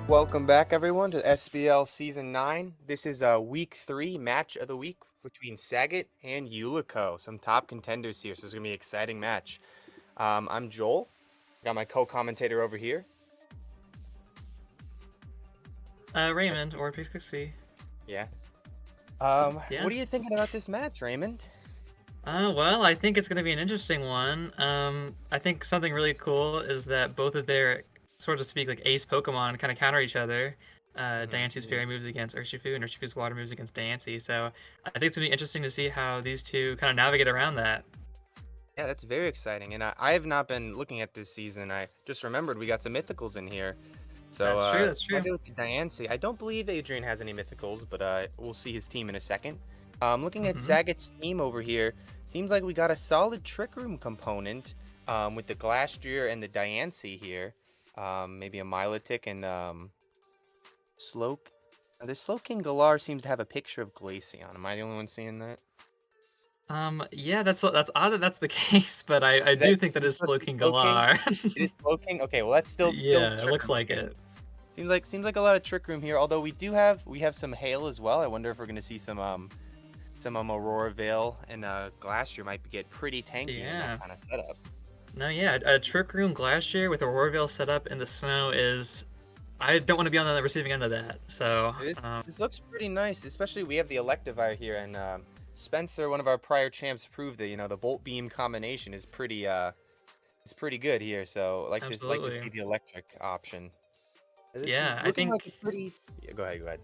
Welcome back, everyone, to SBL Season 9. This is a Week 3 match of the week between Saget and Ulico, some top contenders here, so it's going to be an exciting match. I'm Joel. Got my co-commentator over here. Raymond or Pixie. Yeah. Yeah. What are you thinking about this match, Raymond? Well, I think it's going to be an interesting one. I think something really cool is that both of their, so to speak, like ace Pokemon kind of counter each other. Diancee's Fairy moves against Urshifu, and Urshifu's Water moves against Diancie. So I think it's going to be interesting to see how these two kind of navigate around that. Yeah, that's very exciting. And I have not been looking at this season. I just remembered we got some mythicals in here. So, That's true. That's true. Saget with the Diancie. I don't believe Adrian has any mythicals, but we'll see his team in a second. Looking at Mm-hmm. Saget's team over here, seems like we got a solid Trick Room component with the Glastrier and the Diancie here. Maybe a Milotic and Slowk. This Slowking Galar seems to have a picture of Glaceon. Am I the only one seeing that? Yeah, that's odd that that's the case, but I Is that do think that is it is supposed to be Slowking Slowking? Galar. It is Slowking? Okay, well that's still Yeah, it Trick looks Room. like Okay. it. Seems like a lot of Trick Room here. Although we have some Hail as well. I wonder if we're gonna see some Aurora Veil and Glastrier might get pretty tanky in Yeah. that kind of setup. No, yeah, a Trick Room Glacier with a Roarveil set up in the snow is. I don't want to be on the receiving end of that. So, This looks pretty nice, especially we have the Electivire here, and Spencer, one of our prior champs, proved that the Bolt Beam combination is pretty good here. So like to absolutely. see the electric option. This is Yeah, I looking like think a pretty. Yeah, go ahead, go ahead.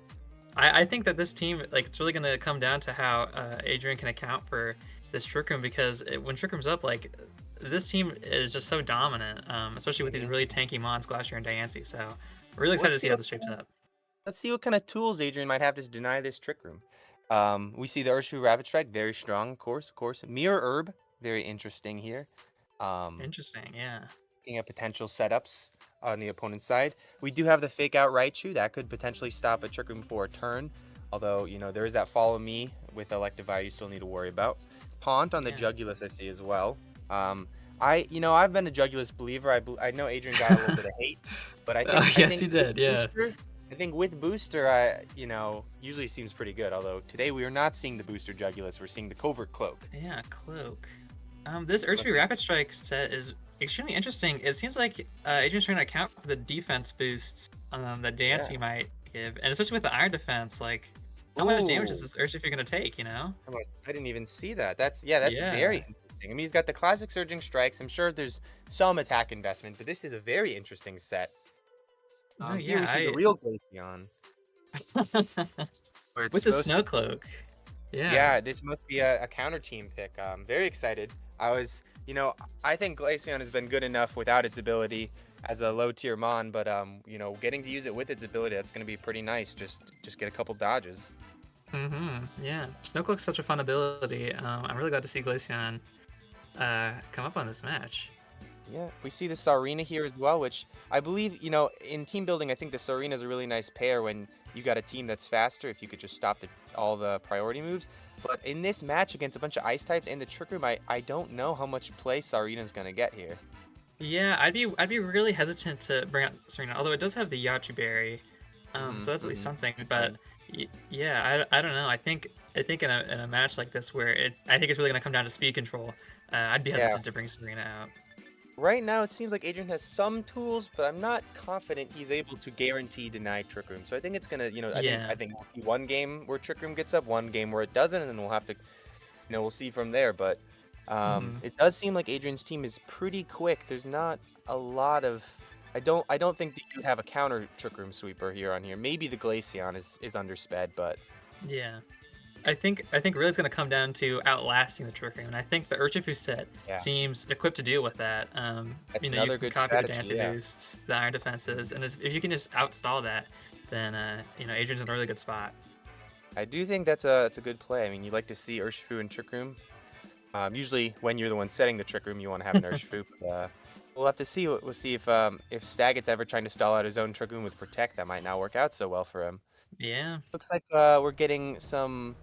I think that this team, like, it's really going to come down to how Adrian can account for this Trick Room because when Trick Room's up, like, this team is just so dominant, especially with these Mhm. really tanky mons, Glacier and Diancie. So, really Well, excited to see how this shapes up. let's see what kind of tools Adrian might have to deny this Trick Room. We see the Urshifu Rapid Strike, very strong, of course. Mirror Herb, very interesting here. Um, Interesting, yeah. Looking at potential setups on the opponent's side. We do have the Fake Out Raichu. That could potentially stop a Trick Room for a turn. Although, there is that Follow Me with Electivire you still need to worry about. Paunt on the Yeah. Jugulus I see as well. I've been a Jugulus believer. I know Adrian got a little bit of hate, but I Yes, think you with did, yeah. Booster, I think with Booster, usually seems pretty good. Although today we are not seeing the Booster Jugulus. We're seeing the Covert Cloak. Yeah, Cloak. This Urshifu Must- Rapid Strike set is extremely interesting. It seems like Adrian's trying to account for the defense boosts that Yeah. Diancie might give, and especially with the Iron Defense, like how much damage is Ooh. this Urshifu gonna take? You know? I didn't even see that. That's very Yeah. interesting. I mean, he's got the classic surging strikes. I'm sure there's some attack investment, but this is a very interesting set. No, Here yeah, we see the I real Glaceon, where it's with the supposed Snow to. Cloak. Yeah. Yeah, this must be a counter team pick. Very excited. I think Glaceon has been good enough without its ability as a low tier mon, but getting to use it with its ability, that's going to be pretty nice. Just get a couple dodges. Yeah. Snow Cloak's such a fun ability. I'm really glad to see Glaceon come up on this match. Yeah, we see the Sarina here as well, which I believe, in team building, I think the Sarina is a really nice pair when you got a team that's faster, if you could just stop all the priority moves. But in this match against a bunch of ice types and the Trick Room, I don't know how much play Sarina's going to get here. Yeah, I'd be really hesitant to bring out Serena, although it does have the Yachi Berry, so that's at least something. But yeah, I don't know. I think in a match like this where I think it's really gonna come down to speed control. I'd be Yeah. hesitant to bring Serena out. Right now, it seems like Adrian has some tools, but I'm not confident he's able to guarantee deny Trick Room. So I think it's gonna, Yeah. I think we'll see one game where Trick Room gets up, one game where it doesn't, and then we'll have to, we'll see from there. But Mhm. it does seem like Adrian's team is pretty quick. There's not a lot of. I don't think that you have a counter Trick Room sweeper here on here. Maybe the Glaceon is undersped, but Yeah. I think really it's gonna come down to outlasting the Trick Room, and I think the Urshifu set yeah, seems equipped to deal with that. that's You another can good copy the strategy. Dancer Yeah. boost, the Iron defenses, and if you can just outstall that, then Adrian's in a really good spot. I do think that's a good play. I mean, you like to see Urshifu and Trick Room. Usually, when you're the one setting the Trick Room, you want to have an Urshifu. But, we'll have to see. We'll see if Saget's ever trying to stall out his own Trick Room with Protect. That might not work out so well for him. Yeah. Looks like we're getting some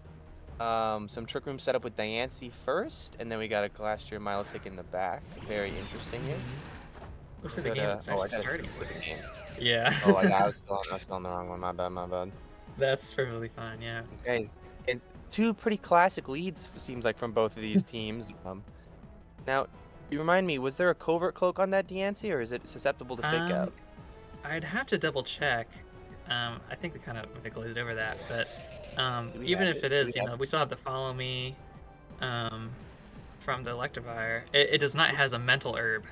Trick Room set up with Diancie first, and then we got a Glastrier Milotic in the back. Very interesting here. Looks like the But game is oh, I actually gotta starting. skip the game. Yeah. Oh, I was still on the wrong one. My bad, my bad. That's perfectly fine, yeah. Okay, it's two pretty classic leads, seems like, from both of these teams. Now, you remind me, was there a covert cloak on that Diancie, or is it susceptible to fake Um, out? I'd have to double check. I think we kind of maybe glazed over that, but Do we even have if it? it Do we is, have we still have to follow me um, from the Electivire. It does not has a mental herb,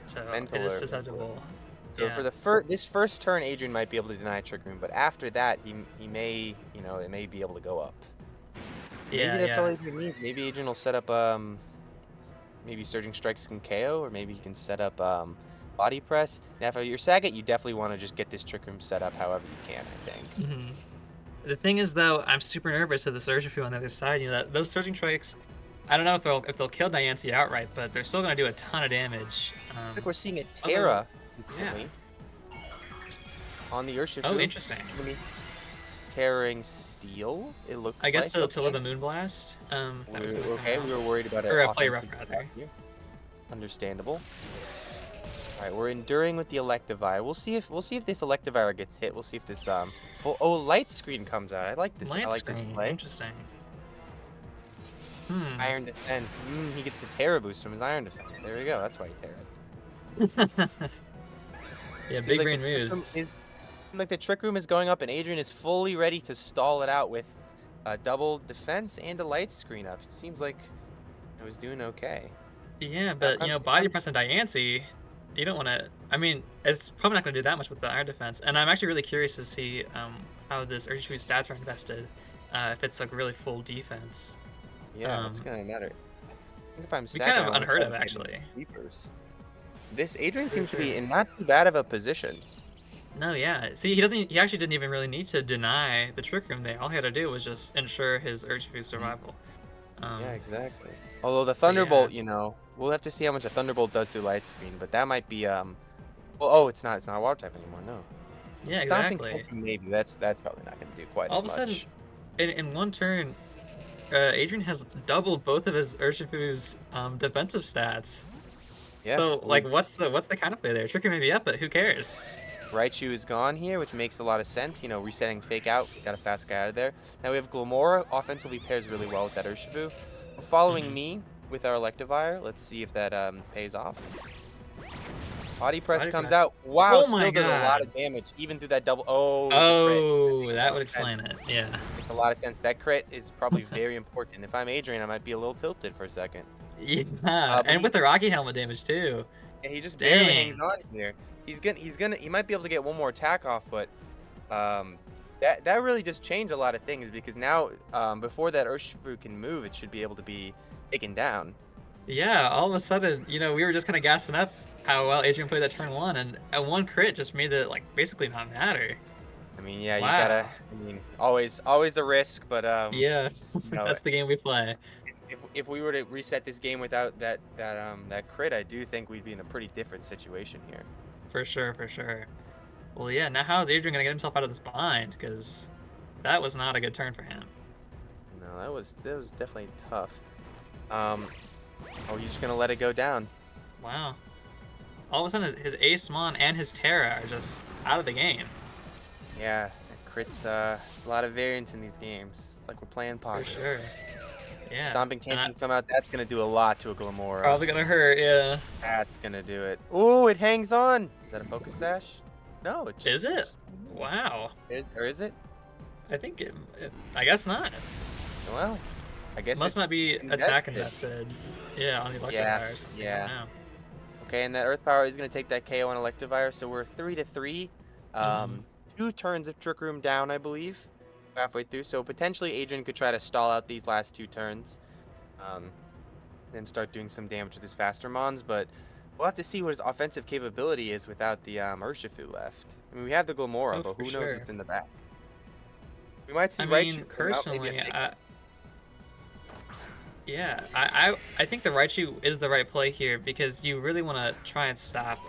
so it mental is or mental? susceptible. So for Yeah, the this first turn, Adrian might be able to deny Trick Room, but after that, he may, it may be able to go up. Maybe yeah, that's all yeah. Adrian needs. Maybe Adrian will set up maybe Surging Strikes can KO, or maybe he can set up Body Press. Now, if you're Saget, you definitely want to just get this Trick Room set up however you can, I think. hmm The thing is, though, I'm super nervous of the Surgifu on the other side. That those Surging Strikes, I don't know if they'll kill Diancie outright, but they're still gonna do a ton of damage. I think we're seeing a Although, Terra yeah. instantly on the Oh, Urshifu. interesting. Tearing Steel, it I looks guess like. to live Okay. a Moonblast. That was gonna come Okay, out. we were worried about an Or a play rough offensive spot rather. here. Understandable. All right, we're enduring with the Electivire. We'll see if this Electivire gets hit. We'll see if this light screen comes out. I like this. I Light like this screen, play. interesting. Hmm. Iron defense. He gets the Terra boost from his Iron defense. There we go. That's why he Terra. Yeah, Seems big like brain the trick room moves. is seems like the trick room is going up, and Adrian is fully ready to stall it out with a double defense and a light screen up. It seems like I was doing okay. Yeah, Now, but if body I'm press and Diancie, you don't want to. I mean, it's probably not going to do that much with the iron defense. And I'm actually really curious to see how this Urshifu stats are invested. If it's like really full defense. Yeah, that's Um, gonna matter. I think if I'm be Saget, kind I of want to unheard try of to get into actually. sweepers. This Adrian For seems to be sure. in not too bad of a position. No, yeah. See, he doesn't. He actually didn't even really need to deny the trick room there. All he had to do was just ensure his Urshifu Mhm. survival. Yeah, Um, exactly. Although the but yeah, Thunderbolt, we'll have to see how much a Thunderbolt does through light screen, but that might be well, oh, it's not a water type anymore, no. yeah, Stomping exactly. Tantrum, maybe that's probably not gonna do quite All as of a sudden, much. in one turn, Adrian has doubled both of his Urshifu's defensive stats. Yeah, So we like, what's the counterplay there? Tricky may be up, but who cares? Raichu is gone here, which makes a lot of sense. Resetting Fake Out, got a fast guy out of there. Now we have Glamora, offensively pairs really well with that Urshifu. We're following hmm me with our Electivire. Let's see if that pays off. Body Press Body comes press. out. Wow, Oh my still does a lot god. of damage, even through that double. Oh, it's a crit. That Oh, makes a that lot would of explain sense. it. Yeah. Makes a lot of sense. That crit is probably very important. If I'm Adrian, I might be a little tilted for a second. Yeah, But and with the Rocky helmet damage too. he just barely hangs Dang. on here. He might be able to get one more attack off, but that really just changed a lot of things because now before that Urshifu can move, it should be able to be taken down. Yeah, all of a sudden, we were just kind of gassing up how well Adrian played that turn one, and a one crit just made it like basically not matter. I mean, yeah, you gotta. Wow. I mean, always a risk, but Yeah, you know, that's the game we play. if we were to reset this game without that crit, I do think we'd be in a pretty different situation here. For sure, for sure. Well, yeah, now how is Adrian gonna get himself out of this bind? Because that was not a good turn for him. No, that was definitely tough. Oh, he's just gonna let it go down. Wow. All of a sudden, his Ace Mon and his Terra are just out of the game. Yeah, that crits a lot of variance in these games. It's like we're playing For poker. sure. Yeah. Stomping And Tantrum come out. That's gonna do a lot to a Glamora. probably gonna hurt, yeah. That's gonna do it. Ooh, it hangs on. Is that a focus sash? No, it just. Is it? Wow. Is it? I think I guess not. Well, I guess Must not it's be attack invested. Yeah, on the Electivire Yeah, or something. yeah. I don't know. Okay, and that Earth Power is gonna take that KO on Electivire, so we're 3-3. Mhm. 2 turns of Trick Room down, I believe, halfway through. So potentially Adrian could try to stall out these last 2 turns, then start doing some damage with his faster mons. But we'll have to see what his offensive capability is without the Urshifu left. I mean, we have the Glamora, Oh, but for who knows sure. what's in the back? We might see I Raichu mean, come out, maybe a personally, fake. I think the Raichu is the right play here because you really want to try and stop.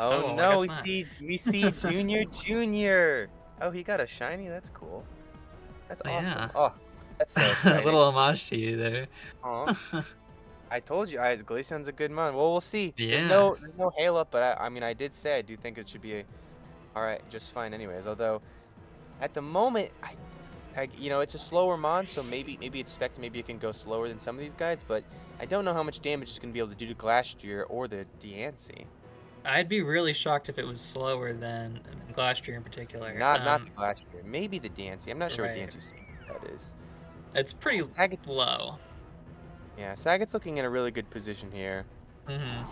Oh I no, guess we not. see Junior. Oh, he got a shiny. That's cool. That's Oh, awesome. yeah. Oh, that's so A exciting. little homage to you there. Aw. I told you, Glaceon's a good mon. Well, we'll see. Yeah. There's no hail up, but I mean, I did say I do think it should be all right, just fine, anyways. Although at the moment, it's a slower mon, so maybe it can go slower than some of these guys, but I don't know how much damage it's gonna be able to do to Glastrier or the Diancie. I'd be really shocked if it was slower than Glastrier in particular. Not the Glastrier, maybe the Diancie. I'm not sure what Right. Diancie's speed that is. It's pretty Saget's low. Yeah, Saget's looking in a really good position here. Hmm.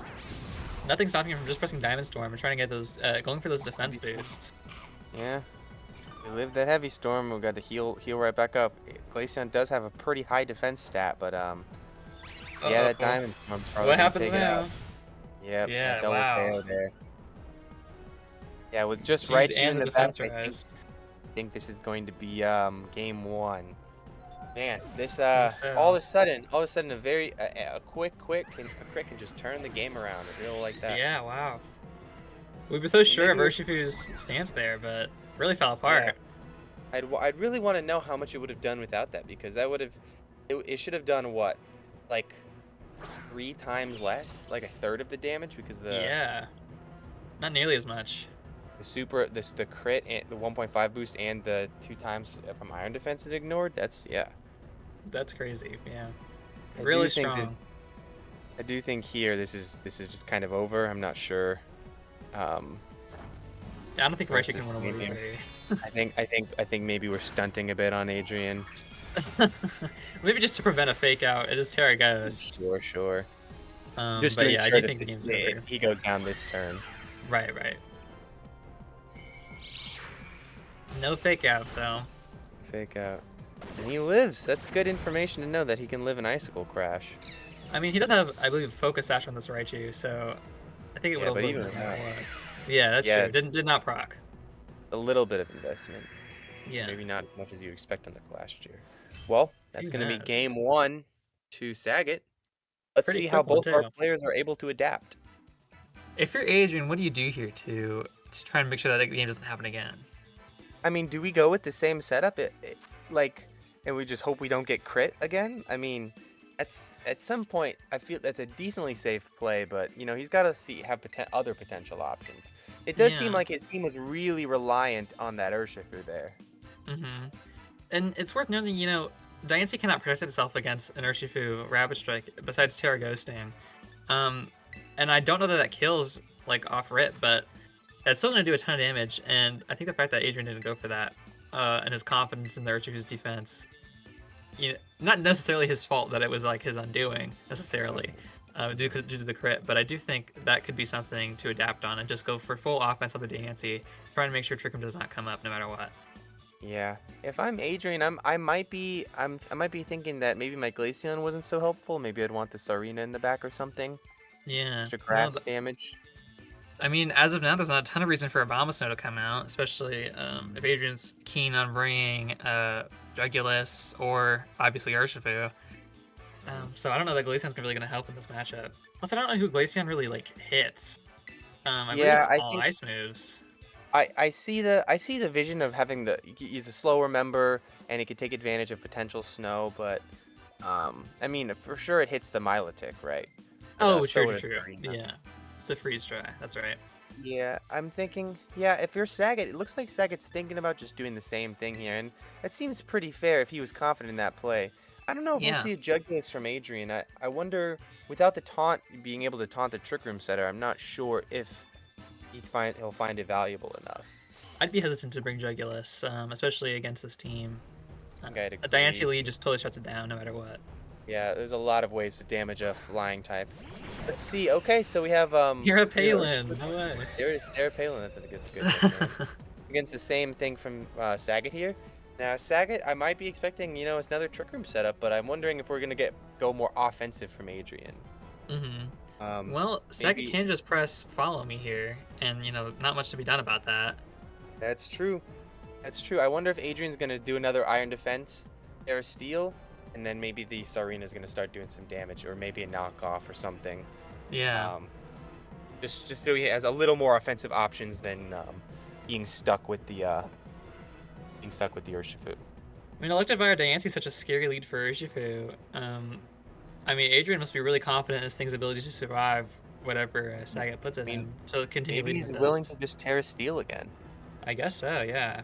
Nothing's stopping him from just pressing Diamond Storm and trying to get those, going for those defense Obviously. boosts. Yeah. We lived that heavy storm. We got to heal right back up. Glaceon does have a pretty high defense stat, but yeah, that Uh-oh. diamond storm's probably What gonna happens take it out. now? Yep, that Yeah, double wow. KO there. Yeah, with just Huge Raichu in and the the back, defense rise. I think this is going to be game 1. Man, this I think so. all of a sudden a quick can just turn the game around real like that. Yeah, wow. We've been so sure of Maybe Urshifu's stance there, but really fell yeah, apart. I'd really want to know how much it would have done without that, because that would have it should have done what, like 3 times less, like a third of the damage, because Yeah. Not nearly as much. the crit and the 1.5 boost and the 2 times from Iron Defense is ignored. That's yeah. That's crazy, yeah. I Really do think strong. I do think here this is just kind of over. I'm not sure. Um, I don't think what's Raichu can this win over name here? Uri. I think maybe we're stunting a bit on Adrian. Maybe just to prevent a fake out. It is Terra Ghost. Sure. Just to But yeah, I ensure do that think the game's over. he goes down this turn. Right. No fake out, so. Fake out. And he lives. That's good information to know that he can live an Icicle Crash. I mean, he does have, I believe, Focus Sash on this Raichu, so I think it would Yeah, have but lived even no with matter that, what. Yeah, that's yeah, true. it's Did not proc. a little bit of investment. Yeah. Maybe not as much as you expect on the last year. Well, that's Who going to be knows? game 1 to Saget. Let's Pretty see how quick one both our too. players are able to adapt. If you're Adrian, what do you do here to try and make sure that the game doesn't happen again? I mean, do we go with the same setup? Like, and we just hope we don't get crit again? I mean, at some point, I feel that's a decently safe play, but he's got to have other potential options. It does seem Yeah. like his team was really reliant on that Urshifu there. Mm-hmm. And it's worth noting, Diancie cannot protect itself against an Urshifu Rapid Strike besides Terra Ghosting. And I don't know that kills like off rip, but it's still going to do a ton of damage. And I think the fact that Adrian didn't go for that, and his confidence in the Urshifu's defense, not necessarily his fault that it was like his undoing necessarily, due to the crit. But I do think that could be something to adapt on and just go for full offense on the Diancie, trying to make sure Trick Room does not come up no matter what. Yeah, if I'm Adrian, I might be thinking that maybe my Glaceon wasn't so helpful. Maybe I'd want the Sarina in the back or something. Yeah. Extra No, grass damage. I mean, as of now, there's not a ton of reason for Abomasnow to come out, especially if Adrian's keen on bringing Regulus or obviously Urshifu. So I don't know that Glaceon's really going to help in this matchup. Plus, I don't know who Glaceon really hits. I believe Yeah, it's I all think ice moves. I see the vision of having he's a slower member and he could take advantage of potential snow, but I mean for sure it hits the Milotic, right? But, Oh, so true. would a Sarina. Yeah, the freeze dry. That's right. Yeah, I'm thinking, yeah, if you're Saget, it looks like Saget's thinking about just doing the same thing here, and that seems pretty fair if he was confident in that play. I don't know if we'll Yeah. see a Jugulus from Adrian. I wonder, without the taunt, being able to taunt the Trick Room setter, I'm not sure if he'll find it valuable enough. I'd be hesitant to bring Jugulus, especially against this team. I think I'd A Diancie agree. lead just totally shuts it down no matter what. Yeah, there's a lot of ways to damage a flying type. Let's see. Okay, so we have You're a we have Palin. No way. there it is, Sarah Palin. That's a good nickname. Against the same thing from Saget here. Now Saget, I might be expecting it's another Trick Room setup, but I'm wondering if we're gonna go more offensive from Adrian. Well, Saget Maybe can just press follow me here, and not much to be done about that. that's true. That's true. I wonder if Adrian's gonna do another Iron Defense, Air Steel, and then maybe the Sarina's gonna start doing some damage, or maybe a knockoff or something. Yeah. Just so he has a little more offensive options than being stuck with the Urshifu. I mean, Electrifier Diancie's such a scary lead for Urshifu. I mean, Adrian must be really confident in his thing's ability to survive whatever Saget puts I at mean, him to continue maybe leading he's with willing this. to just tear steel again. I guess so, yeah.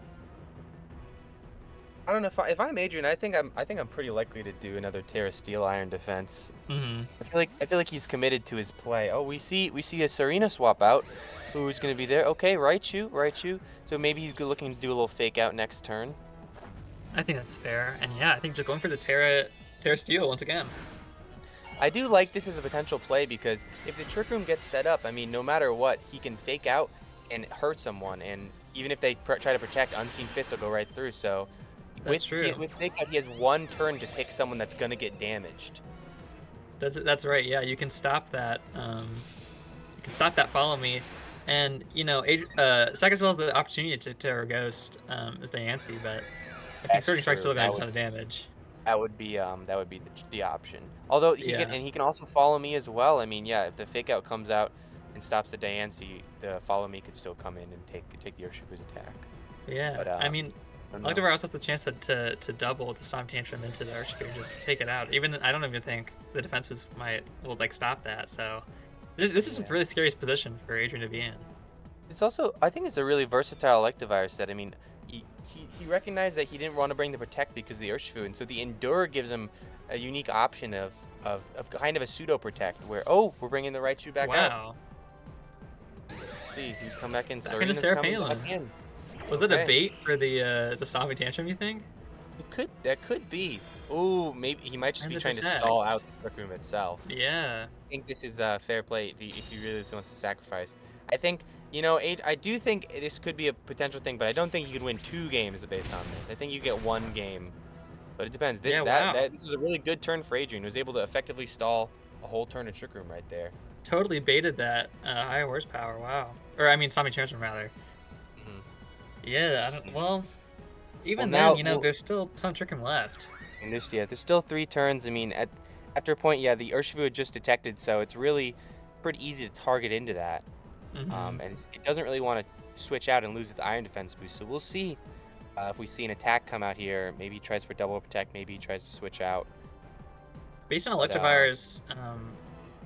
I don't know if I'm Adrian. I think I'm pretty likely to do another Terra Steel Iron defense. Hmm. I feel like he's committed to his play. Oh, we see a Serena swap out. Who's gonna be there? Okay, Raichu. So maybe he's looking to do a little fake out next turn. I think that's fair. And yeah, I think just going for the Terra Steel once again. I do like this as a potential play because if the Trick Room gets set up, I mean, no matter what, he can fake out and hurt someone. And even if they try to protect, Unseen Fist will go right through. So That's true. with fake out, he has one turn to pick someone that's gonna get damaged. That's right. Yeah, you can stop that. You can stop that follow me, and you know, Saget still has the opportunity to Terra Ghost as Diancie, but I think That's Surging Strike's true. still gonna do a ton of damage. That would be the option. Although Yeah. he can also follow me as well. I mean, yeah, if the fake out comes out and stops the Diancie, the follow me could still come in and take the Urshifu's attack. Yeah, But I mean, I don't know. Electivire also has the chance to double the Storm Tantrum into the Urshifu and just take it out. Even I don't even think the defense will like stop that. So this is a Yeah. really scary position for Adrian to be in. It's also I think it's a really versatile Electivire set. I mean, he recognized that he didn't want to bring the Protect because of the Urshifu, and so the Endure gives him a unique option of kind of a pseudo Protect where we're bringing the Raichu back out. Wow, Let's see who's come back in. back into Serena's coming back Seraphine. in. Was that a Okay. bait for the Stomping Tantrum? You think? That could be. Ooh, maybe he might just And be the trying to detect. stall out the Trick Room itself. Yeah. I think this is fair play if he really wants to sacrifice. I think, I do think this could be a potential thing, but I don't think you could win 2 games based on this. I think you get 1 game, but it depends. Yeah. Wow. This was a really good turn for Adrian. He was able to effectively stall a whole turn of Trick Room right there. Totally baited that high horsepower. Wow. Or I mean, Stomping Tantrum rather. Mhm. Yeah. Let's see. Well, even now, then, there's still a ton of Trick Room left. and there's still 3 turns. I mean, after a point, yeah, the Urshifu had just detected, so it's really pretty easy to target into that. Hmm. And it doesn't really want to switch out and lose its Iron Defense boost. So we'll see if we see an attack come out here. Maybe he tries for double protect. Maybe he tries to switch out. Based on But Electivire's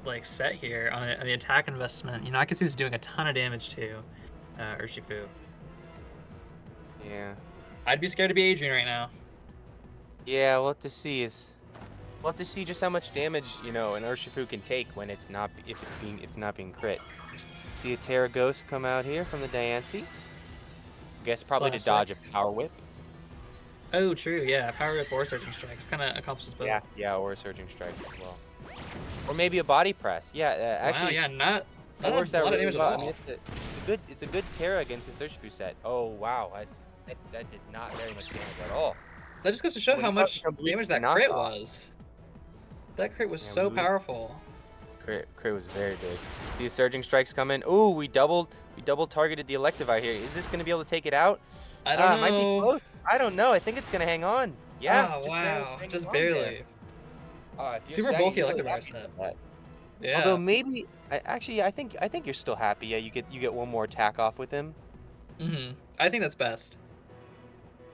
like set here on the attack investment, I could see this doing a ton of damage to Urshifu. yeah, I'd be scared to be Adrian right now. yeah. We'll have to see just how much damage an Urshifu can take when it's not if it's not being crit. See a Terra Ghost come out here from the Diancie. Guess probably to Classic. dodge a Power Whip. Oh, true. Yeah, Power Whip or Surging Strikes kind of accomplishes both. Yeah, or a Surging Strike as well. Or maybe a Body Press. Yeah, Wow, actually. yeah, not That works a out lot of really damage at well. I all. mean, it's a good Terra against the Urshifu set. Oh wow, that did not very much damage at all. That just goes to show Well, how you much complete damage the that crit knockoff. was. That crit was Yeah, so powerful. Crit was very big. See a Surging Strikes coming. Ooh, we double targeted the Electivire here. Is this gonna be able to take it out? I don't It might be know. close. I don't know. I think it's gonna hang on. Yeah, Oh, just barely wow. hanging Just on there. barely. If you're Super Saget, bulky you're really Electivire happy set. about that. Yeah. Although maybe, I think you're still happy. Yeah, you get one more attack off with him. I think that's best.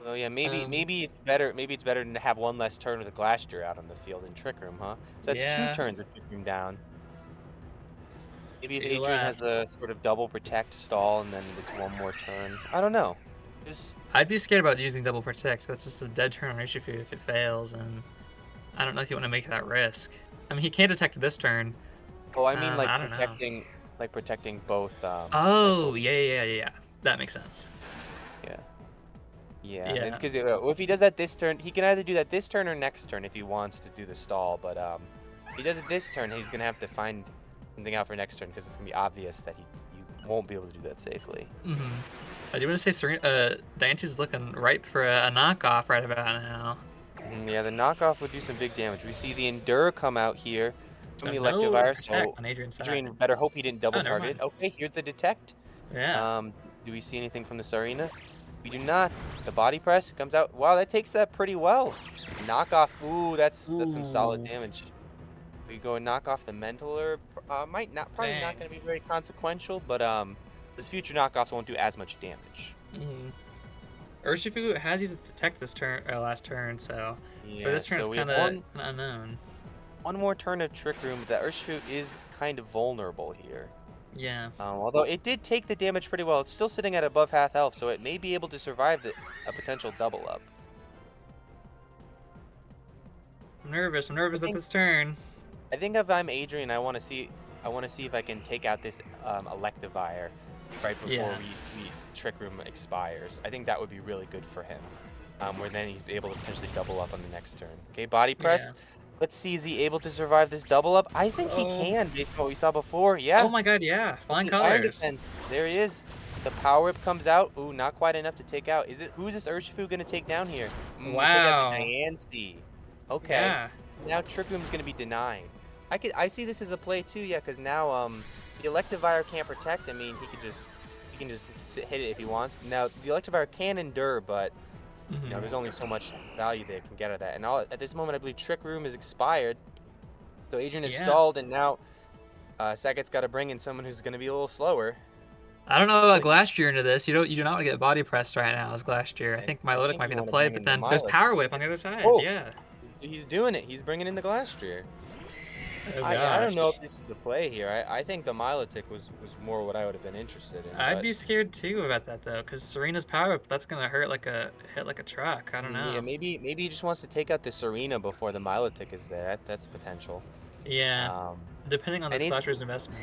Oh yeah, Um, maybe it's better to have one less turn with a Glastrier out on the field in Trick Room, huh? So that's 2 Yeah. turns of Trick Room down. Maybe if 2 Adrian has left. a sort of double protect stall and then it's one more turn. I don't know. Just I'd be scared about using double protect. That's just a dead turn on Urshifu if it fails, and I don't know if you want to make that risk. I mean, he can't detect this turn. I mean I don't know. protecting both. Oh, yeah. That makes sense. Yeah. Yeah, Yeah. because if he does that this turn, he can either do that this turn or next turn if he wants to do the stall. But if he does it this turn, he's gonna have to find something out for next turn because it's gonna be obvious that you won't be able to do that safely. I do want to say Diancie's looking ripe for a knockoff right about now. Yeah, the knockoff would do some big damage. We see the Endure come out here from the So no Electivire, protect so on Adrian's side. Adrian better hope he didn't double Oh, never target. mind. Okay, here's the Detect. Yeah. Do we see anything from the Sarina? We do not. The Body Press comes out. Wow, that takes that pretty well. Knockoff. Ooh, that's some solid Ooh. damage. We go and knock off the Mentaler. Probably not Dang. going to be very consequential, but this future knockoffs won't do as much damage. Urshifu has used Detect this turn, last turn, so for Yeah, this turn so it's we have kind of one. unknown. one more turn of Trick Room, but the Urshifu is kind of vulnerable here. Yeah. Although it did take the damage pretty well. It's still sitting at above half health, so it may be able to survive a potential double up. I'm nervous. I'm I nervous at think this turn. I think if I'm Adrian, I want to see if I can take out this Electivire right before Yeah. we Trick Room expires. I think that would be really good for him. Where then he's able to potentially double up on the next turn. Okay, body Yeah. press. Let's see, is he able to survive this double up? I think he Oh. can, based on what we saw before. Oh Yeah, my god, yeah. with Flying the Iron colors. Defense. There he is. The power whip comes out. Ooh, not quite enough to take out. Who's this Urshifu gonna take down here? We'll take out the Wow. Diancie. Okay. Yeah. Now Trick Room's gonna be denied. I see this as a play too, yeah, because now the Electivire can't protect. I mean, he can just hit it if he wants. Now the Electivire can endure, but you know, there's only so much value they can get out of that. And at this moment, I believe Trick Room is expired. So Adrian is Yeah. stalled, and now Saget's got to bring in someone who's going to be a little slower. I don't know about Glastrier into this. You do not want to get body pressed right now as Glastrier. I think I Milotic think might be you the want to play, bring but in the then there's Milotic. Power Whip on the other side. Oh, Yeah. he's doing it. He's bringing in the Glastrier. Oh I don't know gosh. if this is the play here. I think the Milotic was more what I would have been interested in. I'd But be scared too about that though, because Serena's Power Whip, that's gonna hit like a truck. I don't yeah, know. maybe he just wants to take out the Serena before the Milotic is there. That's potential. Yeah. Um, Depending on the and it, Glashtier's investment.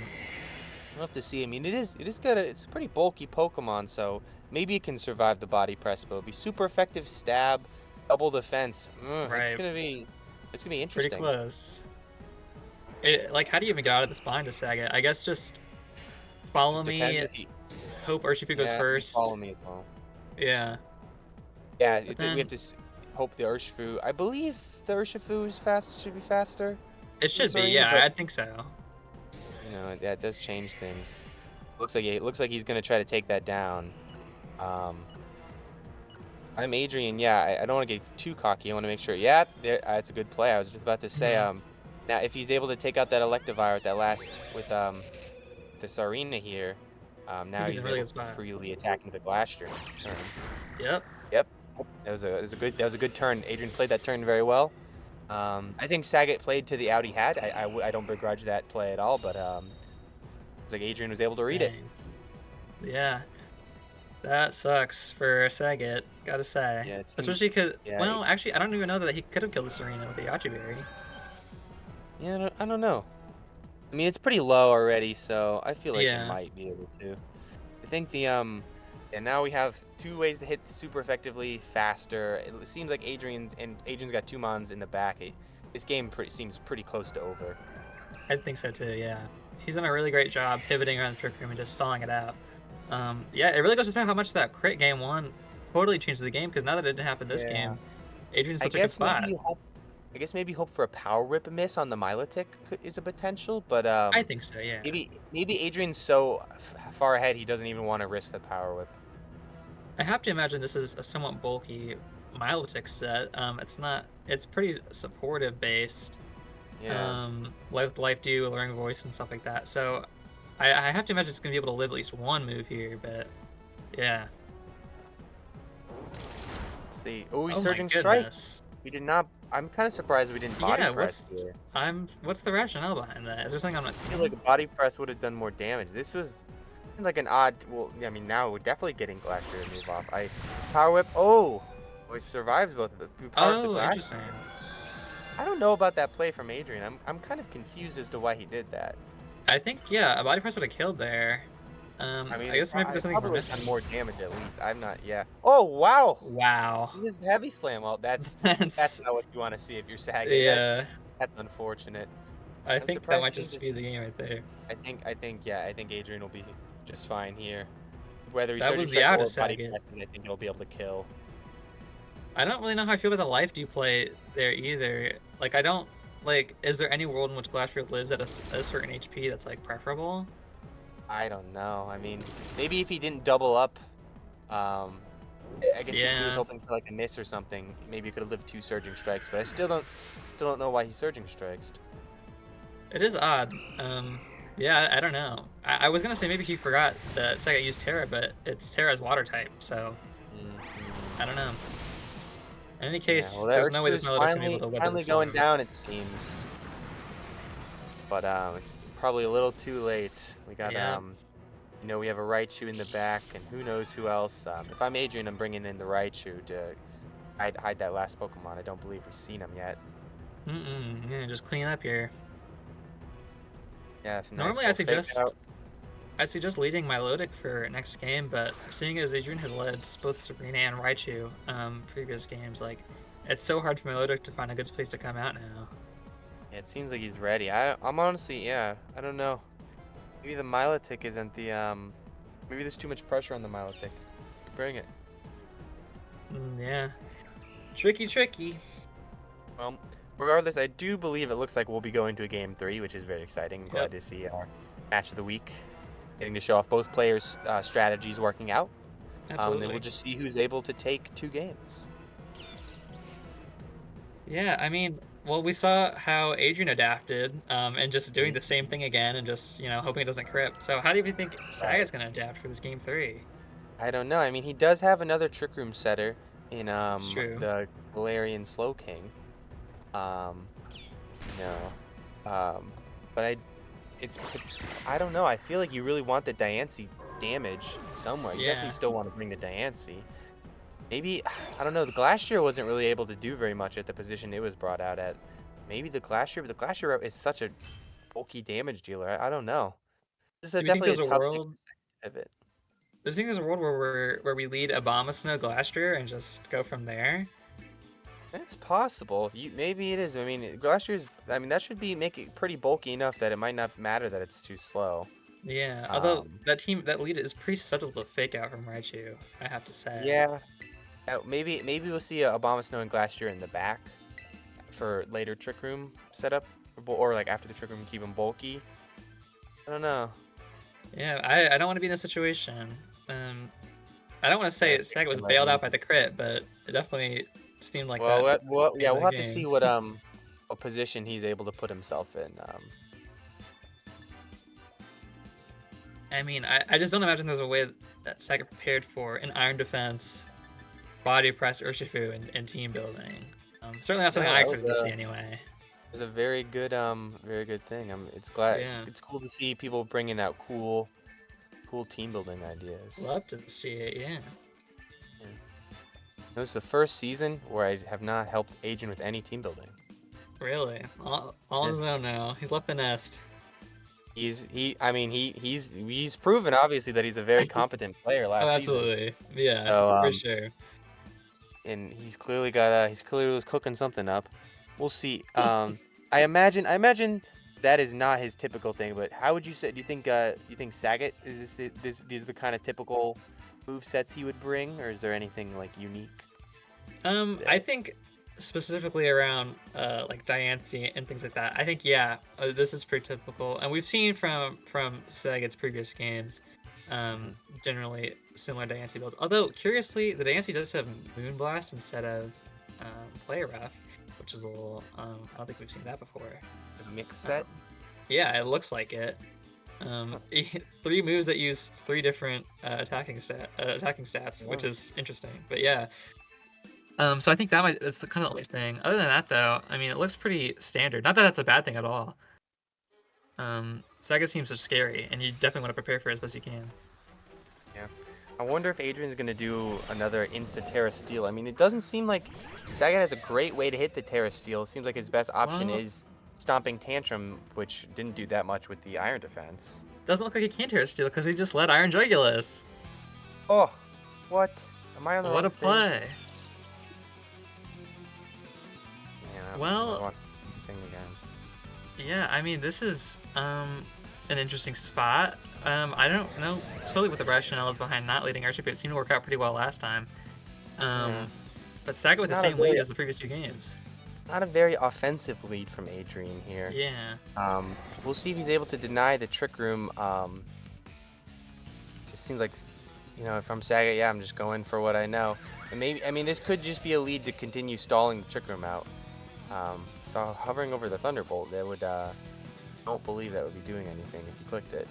we'll have to see. I mean, it is good. It's a pretty bulky Pokemon, so maybe it can survive the body press, but it'll be super effective stab, double defense. Right. It's gonna be Pretty interesting. close. Like, how do you even get out of this bind to Saget? I guess just follow Just me. depends if you Hope Urshifu goes you first. follow me as well. Yeah. Yeah, But we have then to hope the Urshifu. I believe the Urshifu is should be faster. it should be. Serena, Yeah, but I think so. you know that does change things. Looks like he's gonna try to take that down. I'm Adrian. Yeah, I don't want to get too cocky. I want to make sure. Yeah, it's a good play. I was just about to say. Now if he's able to take out that Electivire at that last with the Sarina here, now He's he's in a really able good to spot. freely attack into the Glastrier next turn. Yep. Yep. That was a good turn. Adrian played that turn very well. I think Saget played to the out he had. I don't begrudge that play at all, but it's like Adrian was able to read it. Dang. Yeah. That sucks for Saget, gotta say. Yeah, it seems- Especially because, yeah, well, actually, I don't even know that he could have killed the Serena with the Yachi Berry. Yeah, I don't know. I mean, it's pretty low already, so I feel like Yeah. it might be able to. I think and now we have two ways to hit super effectively faster. It seems like Adrian's got two Mons in the back. This game seems pretty close to over. I think so too, yeah. He's done a really great job pivoting around the Trick Room and just stalling it out. Yeah, it really goes to show how much that crit game one totally changed the game, because now that it didn't happen this Yeah. game, Adrian's I such a good guess spot. maybe hope for a power rip miss on the Milotic is a potential, but I think so, yeah. maybe Adrian's so far ahead he doesn't even want to risk the power whip. I have to imagine this is a somewhat bulky Milotic set. It's pretty supportive based. Yeah. Life Dew, Alluring Voice, and stuff like that. So I have to imagine it's going to be able to live at least one move here, but yeah. Let's see. Oh, he's Oh my surging strike. goodness. We did not. I'm kind of surprised we didn't body Yeah, press here. what's the rationale behind that? Is there something I'm not I feel seeing? like a body press would have done more damage. This was like an odd. Well, I mean, now we're definitely getting Glastrier to move off. Power whip. Oh, it survives both of them. Power the Oh, Glastrier. interesting. I don't know about that play from Adrian. I'm kind of confused as to why he did that. I think, yeah, a body press would have killed there. I mean, I guess maybe there's something probably we're would have done missing. more damage at least. I'm not. Yeah. Oh wow. Wow. He just heavy slam. Well, that's That's, not what you want to see if you're Saget. yeah, That's unfortunate. I I'm think that surprised might he just just- be the game right there. I think Adrian will be just fine here. Whether he's That surging was the strikes out or of body Saget. pressing, I think he'll be able to kill. I don't really know how I feel about the life do play there either. Like, I don't, like, is there any world in which Glastrier lives at a certain HP that's, like, preferable? I don't know. I mean, maybe if he didn't double up, I guess if he was Yeah. hoping for like a miss or something, maybe he could have lived two surging strikes. But I still don't know why he's surging strikes. It is odd. Yeah, I don't know. I was gonna say maybe he forgot that Saget used Terra, but it's Terra's water type, so I don't know. In any case, Yeah, well, there's no way this is Melodic's gonna be able to weather finally the going storm. down. It seems. but it's probably a little too late. We got Yeah. we have a Raichu in the back, and who knows who else. If I'm Adrian, I'm bringing in the Raichu to hide that last Pokemon. I don't believe we've seen him yet. Yeah, just clean up here. Yeah, it's a nice Normally, little fake out. I suggest leading Milotic for next game, but seeing as Adrian has led both Sabrina and Raichu previous games, like it's so hard for Milotic to find a good place to come out now. Yeah, it seems like he's ready. I'm honestly, yeah, I don't know. Maybe the Milotic isn't the maybe there's too much pressure on the Milotic. Bring it. Yeah. Tricky. Well, regardless, I do believe it looks like we'll be going to a game 3, which is very exciting. Glad to see our match of the week, getting to show off both players' strategies working out. Absolutely. Then we'll just see who's able to take 2 games. Yeah, I mean, well, we saw how Adrian adapted, and just doing the same thing again, and just hoping it doesn't crypt. So, how do you think Saget's gonna adapt for this game 3? I don't know. I mean, he does have another Trick Room setter in It's true. the Galarian Slowking. Um, you know, but I don't know. I feel like you really want the Diancie damage somewhere. You definitely Yeah. still want to bring the Diancie. Maybe, I don't know, the Glacier wasn't really able to do very much at the position it was brought out at. Maybe the Glacier, but the Glacier is such a bulky damage dealer. I don't know. This is Do we think definitely there's a a tough thing world? to pivot. Do you think there's a world where we lead Abomasnow Glastrier and just go from there? It's possible. Maybe it is. I mean, Glacier's, I mean, that should make it pretty bulky enough that it might not matter that it's too slow. Yeah. Although Um, that lead is pretty susceptible to fake out from Raichu, I have to say. yeah. Maybe we'll see a Abomasnow and Glacier in the back for later Trick Room setup, or like after the Trick Room, keep them bulky. I don't know. Yeah, I don't want to be in a situation. I don't want to Yeah, say Saget was bailed out by the crit, but it definitely seemed like that. Yeah, In we'll the have to see game. what position he's able to put himself in. I mean, I just don't imagine there's a way that Saget prepared for an Iron Defense, Body Press Urshifu in team building. Certainly not something No, I that expected to see anyway. was a very good thing. Yeah, It's cool to see people bringing out cool team building ideas. love to see it. Yeah, Yeah. It was the first season where I have not helped Adrian with any team building. really, all on his own now. He's left the nest. He's proven obviously that he's a very competent player Oh, last season. absolutely. Yeah, So for sure. and he's clearly was cooking something up. We'll see. I imagine that is not his typical thing, but how would you say? Do you think Saget these are the kind of typical move sets he would bring, or is there anything like unique? I think specifically around like Diancie and things like that. I think this is pretty typical, and we've seen from Saget's previous games, generally similar Diancie builds. Although curiously, the Diancie does have Moonblast instead of Play Rough, which is a little. I don't think we've seen that before. The mix set. Yeah, it looks like it. 3 moves that use 3 different attacking stats, which is interesting. But yeah. So I think that's the kind of only thing. Other than that, though, I mean, it looks pretty standard. Not that that's a bad thing at all. Saga seems so scary, and you definitely want to prepare for it as best you can. Yeah. I wonder if Adrian's gonna do another instant Terra Steel. I mean, it doesn't seem like Saget has a great way to hit the Terra Steel. It seems like his best option Well, is Stomping Tantrum, which didn't do that much with the Iron Defense. doesn't look like he can Terra Steel because he just let Iron Jugulus. Oh, what? Am I on the What wrong a stage? play! Yeah, Well, I'll watch the thing again. yeah, I mean, this is an interesting spot. I don't know totally what the rationale is behind not leading Archie, but it seemed to work out pretty well last time. Yeah. But Saga with the It's not a same lead very- as the previous 2 games. Not a very offensive lead from Adrian here. Yeah. We'll see if he's able to deny the Trick Room. It seems like, if I'm Saget, yeah, I'm just going for what I know. And maybe, I mean, this could just be a lead to continue stalling the Trick Room out. So hovering over the Thunderbolt, that would, don't believe that would be doing anything if you clicked it.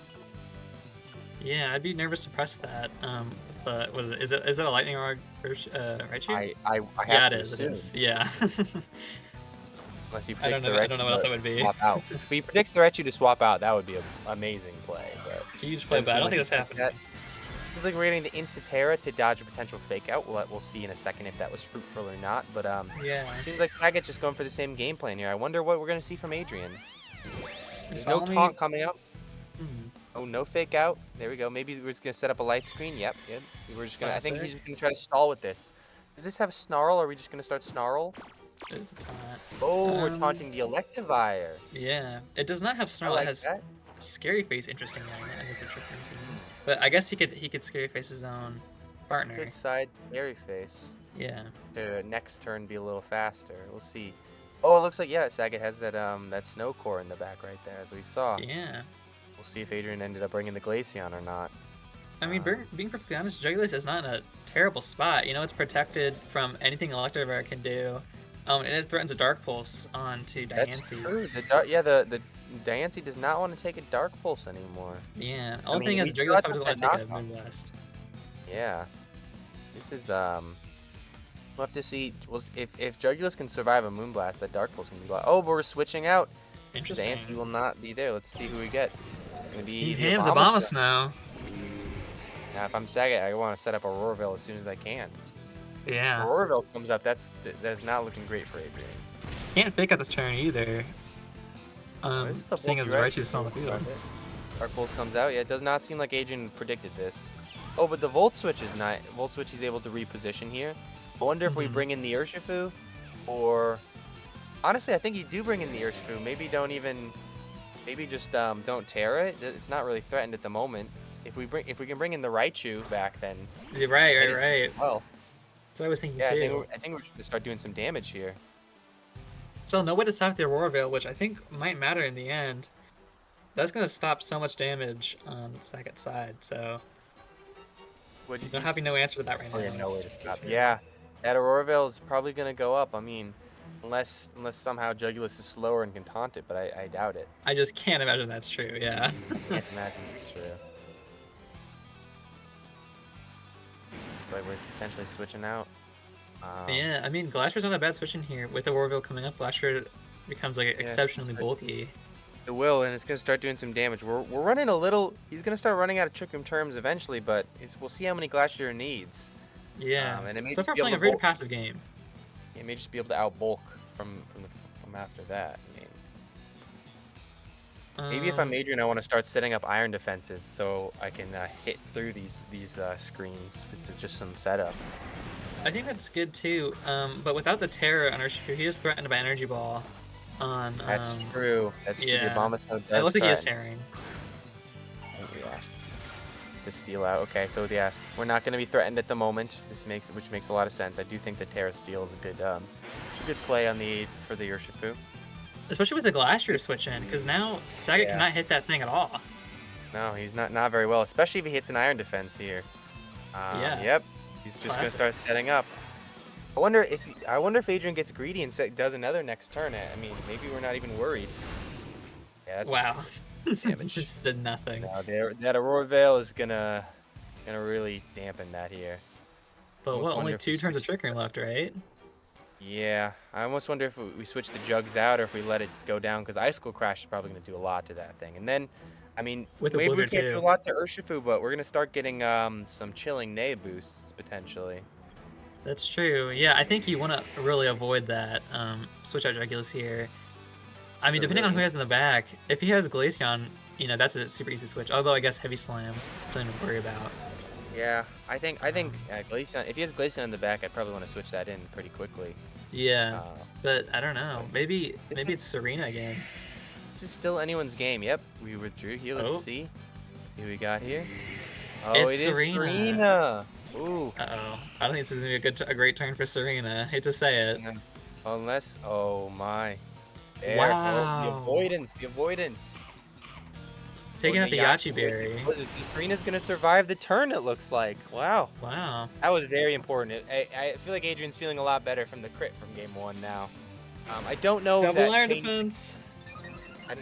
Yeah, I'd be nervous to press that. But what is it? Is it a lightning rod, Raichu? I have Yeah, to it is. It assume. is. Yeah. Unless he I don't predicts the know. I don't know what else that Rechi would to be. swap out. If he predicts the Rechi to swap out, that would be an amazing play. But Huge play, doesn't but I seem don't like think it's that's like happening. that. Seems like we're getting the Insta-Terra to dodge a potential fake out. We'll see in a second if that was fruitful or not. But Yeah. seems like Saget's just going for the same game plan here. I wonder what we're gonna see from Adrian. There's no Follow me. taunt coming up. Hmm. Oh, no fake out. There we go. Maybe we're just gonna set up a light screen. Yep, good. We're just gonna. I think he's Classic. just gonna try to stall with this. Does this have snarl? Or are we just gonna start snarl? There's the taunt. Oh, we're taunting the Electivire. Yeah. It does not have I snarl. It like has that. scary face. Interestingly, against the Trick Room team. But I guess he could scary face his own partner. Good side, scary face. Yeah. To next turn be a little faster. We'll see. Oh, it looks like yeah, Saget has that snow core in the back right there, as we saw. Yeah. We'll see if Adrian ended up bringing the Glaceon or not. I mean, being perfectly honest, Jugulis is not in a terrible spot. You know, it's protected from anything Electivire can do. And it threatens a Dark Pulse onto Diancie. That's true. The Diancie does not want to take a Dark Pulse anymore. Yeah. I Only mean, thing is, we Jugulis thought probably that doesn't want to take a knockoff. Moonblast. Yeah. This is we'll have to see. If Jugulis can survive a Moonblast, that Dark Pulse can be like, oh, but we're switching out. Interesting. Diancie will not be there. Let's see who we get. It's gonna be Steve the Ham's Obama Obama Snow. Snow. Now, if I'm Saget, I want to set up a Roarville as soon as I can. Yeah. Roarville comes up. That's not looking great for Adrian. Can't fake out this turn either. This is a Seeing as bulky Raichu's still on the field. Dark Pulse comes out. Yeah, it does not seem like Adrian predicted this. Oh, but the Volt Switch is not. Volt Switch is able to reposition here. I wonder if we bring in the Urshifu, or honestly, I think you do bring in the Urshifu. Maybe just don't tear it. It's not really threatened at the moment. If we can bring in the Raichu back, then You're right. well, That's what I was thinking yeah, too. I think we're just gonna start doing some damage here. So no way to stop the Aurora Veil, which I think might matter in the end. That's gonna stop so much damage on Saget's side. So I'm having no answer to that right now. Oh, yeah, no way to stop. Yeah, that Aurora Veil is probably gonna go up. I mean, unless somehow Jugulis is slower and can taunt it, but I doubt it. I just can't imagine that's true. Yeah. Can't imagine it's true. It's like we're potentially switching out. Yeah, I mean, Glashier's not a bad switch in here. With the Warville coming up, Glashier becomes like exceptionally bulky. It will, and it's gonna start doing some damage. We're running a little. He's gonna start running out of Trick Room terms eventually, but we'll see how many Glacier needs. Yeah. And it may So just far be able playing a to very bulk. passive game. It may just be able to outbulk from after that. I mean, maybe if I'm Adrian, I want to start setting up iron defenses so I can hit through these screens with just some setup. I think that's good too. But without the Terra on Urshifu, he is threatened by Energy Ball. On That's true. That's true. yeah. The Abomasnow It does looks like he is threaten. tearing. Oh, yeah. The steal out. Okay, so yeah, we're not going to be threatened at the moment. Which makes a lot of sense. I do think the Terra Steel is a good play for the Urshifu. Especially with the Glacier switch in, because now Saget cannot hit that thing at all. No, he's not very well, especially if he hits an iron defense here. Yeah. Yep. He's just going to start setting up. I wonder if Adrian gets greedy and does another next turn. I mean, maybe we're not even worried. Yeah, that's Wow. damage. Just did nothing. No, that Aurora Veil is gonna really dampen that here. But almost what? wonder Only if we 2 turns of switch- Trick Room left, right? Yeah, I almost wonder if we switch the Jugs out or if we let it go down, because Icicle Crash is probably gonna do a lot to that thing. And then, I mean, With the maybe we Blizzard can't too. do a lot to Urshifu, but we're gonna start getting some chilling Nay boosts potentially. That's true. Yeah, I think you want to really avoid that. Switch out Regulus here. I mean, depending on who he has in the back, if he has Glaceon, that's a super easy switch. Although I guess Heavy Slam, something to worry about. Yeah, I think Glaceon. If he has Glaceon in the back, I'd probably want to switch that in pretty quickly. Yeah, but I don't know. Maybe This it's Serena again. This is still anyone's game. Yep, we withdrew here. Let's see who we got here. Oh, It's it is Serena. Serena. Ooh. Uh-oh. I don't think this is going to be a great turn for Serena. Hate to say it. Yeah. Unless, oh my. There. Wow. Oh, the avoidance. Taking Oh, out the Yachi Berry. Serena's gonna survive the turn, it looks like. Wow. Wow. That was very important. I feel like Adrian's feeling a lot better from the crit from game 1 now. I don't know if Double that iron changed. defense. I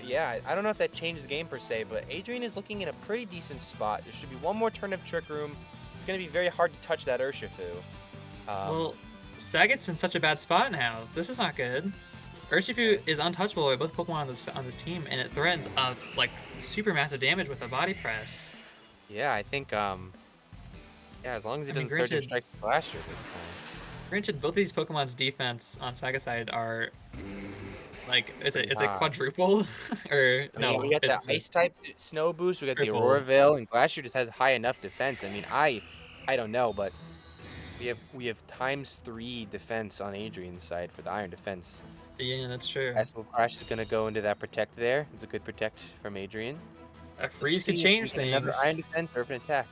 don't know if that changed the game per se, but Adrian is looking in a pretty decent spot. There should be one more turn of Trick Room. It's gonna be very hard to touch that Urshifu. Well, Saget's in such a bad spot now. This is not good. Urshifu is untouchable by both Pokemon on this team, and it threatens like super massive damage with a body press. Yeah, I think yeah, as long as he I mean, doesn't Surging Strike the Glacier this time. granted, both of these Pokemon's defense on Saga side are like, Pretty is it high. quadruple or I mean, we no? got the It's a Ice type Snow Boost, we got the Aurora triple. Veil, and Glacier just has high enough defense. I mean, I don't know, but we have ×3 defense on Adrian's side for the Iron defense. Yeah, that's true. Ice Crash is gonna go into that protect there. It's a good protect from Adrian. A Let's freeze could see if we change get another things. Iron defense or an attack.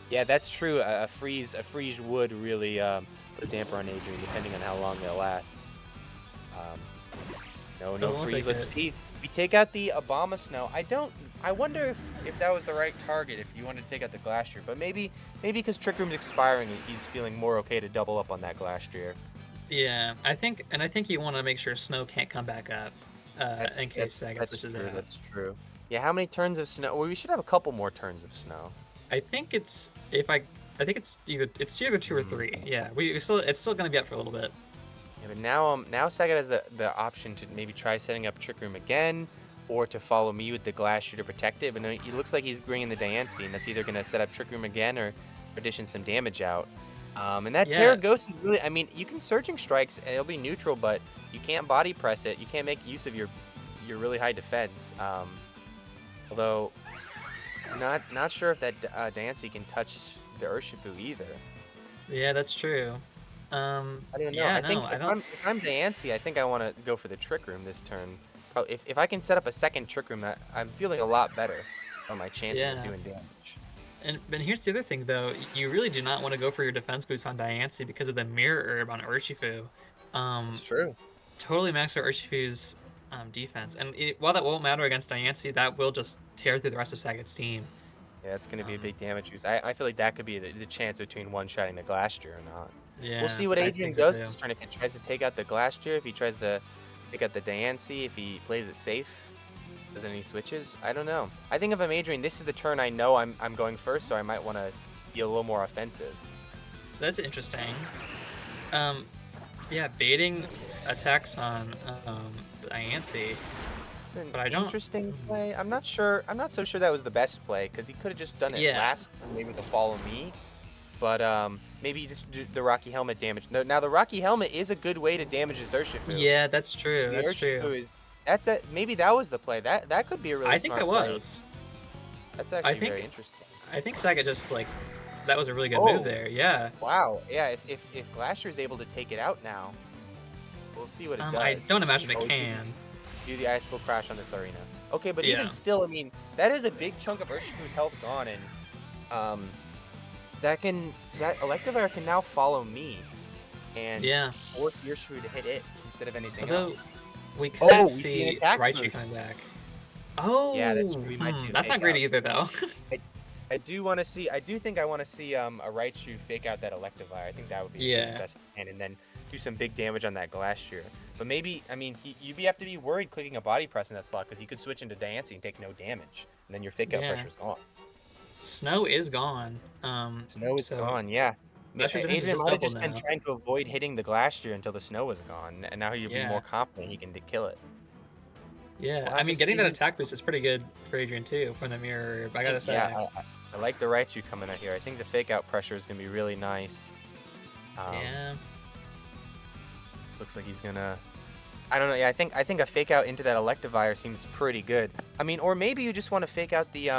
Yeah, that's true. A freeze would really put a damper on Adrian, depending on how long it lasts. Um, no Doesn't look freeze. like Let's it. see. We take out the Obama Snow. I wonder if that was the right target. If you wanted to take out the Glacier, but maybe because Trick Room's expiring, he's feeling more okay to double up on that Glacier. Yeah, I think you want to make sure Snow can't come back up in case Saget switches true. out. That's true. Yeah, how many turns of Snow? Well, we should have a couple more turns of Snow. I think it's either two or three. Yeah, it's still gonna be up for a little bit. Yeah, but now Saget has the option to maybe try setting up Trick Room again, or to follow me with the Glacier to protect it. But no, it looks like he's bringing the Diancie, and that's either going to set up Trick Room again or dish some damage out. And that Yeah. Terraghost is really, I mean, you can Surging Strikes, and it'll be neutral, but you can't body press it. You can't make use of your really high defense. Although, not sure if that Diancie can touch the Urshifu either. Yeah, that's true. I don't know. Yeah, I think no, if I'm Diancie, I think I want to go for the Trick Room this turn. Probably, if I can set up a second Trick Room, I'm feeling a lot better on my chances of doing damage. But here's the other thing, though. You really do not want to go for your defense boost on Diancie because of the Mirror Herb on Urshifu. It's true. Totally max out Urshifu's defense. And while that won't matter against Diancie, that will just tear through the rest of Saget's team. Yeah, it's going to be a big damage boost. I feel like that could be the chance between one-shotting the Glacier or not. Yeah, We'll see what I Adrian think so does too. this turn. If he tries to take out the Glacier, if he tries to take out the Diancie, if he plays it safe, does any switches? I don't know. I think if I'm Adrian, this is the turn I know I'm going first, so I might want to be a little more offensive. That's interesting. Yeah, baiting attacks on Diancie. But I don't. Interesting play. I'm not sure. I'm not so sure that was the best play because he could have just done it last, maybe with a follow me. But maybe just do the Rocky Helmet damage. Now the Rocky Helmet is a good way to damage his Urshifu. Yeah, that's true. The That's Urshifu true. that's that. Maybe that was the play. That could be a really I think smart that play. was. That's actually very interesting. I think Saget just like that was a really good move there. Yeah. Wow. Yeah. If Glacier is able to take it out now, we'll see what it does. I don't imagine it can. Do the Ice Crash on this arena. Okay, but even still, I mean, that is a big chunk of Urshifu's health gone, and that Electivire can now follow me, and force Urshifu to hit it instead of anything else. We could see an attack Raichu boost. coming back. Oh, yeah, that's true. We might see. That's not great either, though. I do want to see. I do think I want to see a Raichu fake out that Electivire. I think that would be his best plan, and then do some big damage on that Glacier. But maybe, I mean, you'd have to be worried clicking a body press in that slot because he could switch into Diancie and take no damage, and then your fake out pressure is gone. Snow is gone. Snow is gone. Yeah. Adrian might have just been trying to avoid hitting the Glacier until the snow was gone, and now he'll be more confident he can kill it. Yeah, I mean, getting that attack boost is pretty good for Adrian too from the Mirror. I gotta say. Yeah, I like the Raichu coming out here. I think the fake out pressure is gonna be really nice. Yeah. Looks like he's gonna. I don't know. Yeah, I think a fake out into that Electivire seems pretty good. I mean, or maybe you just want to fake out the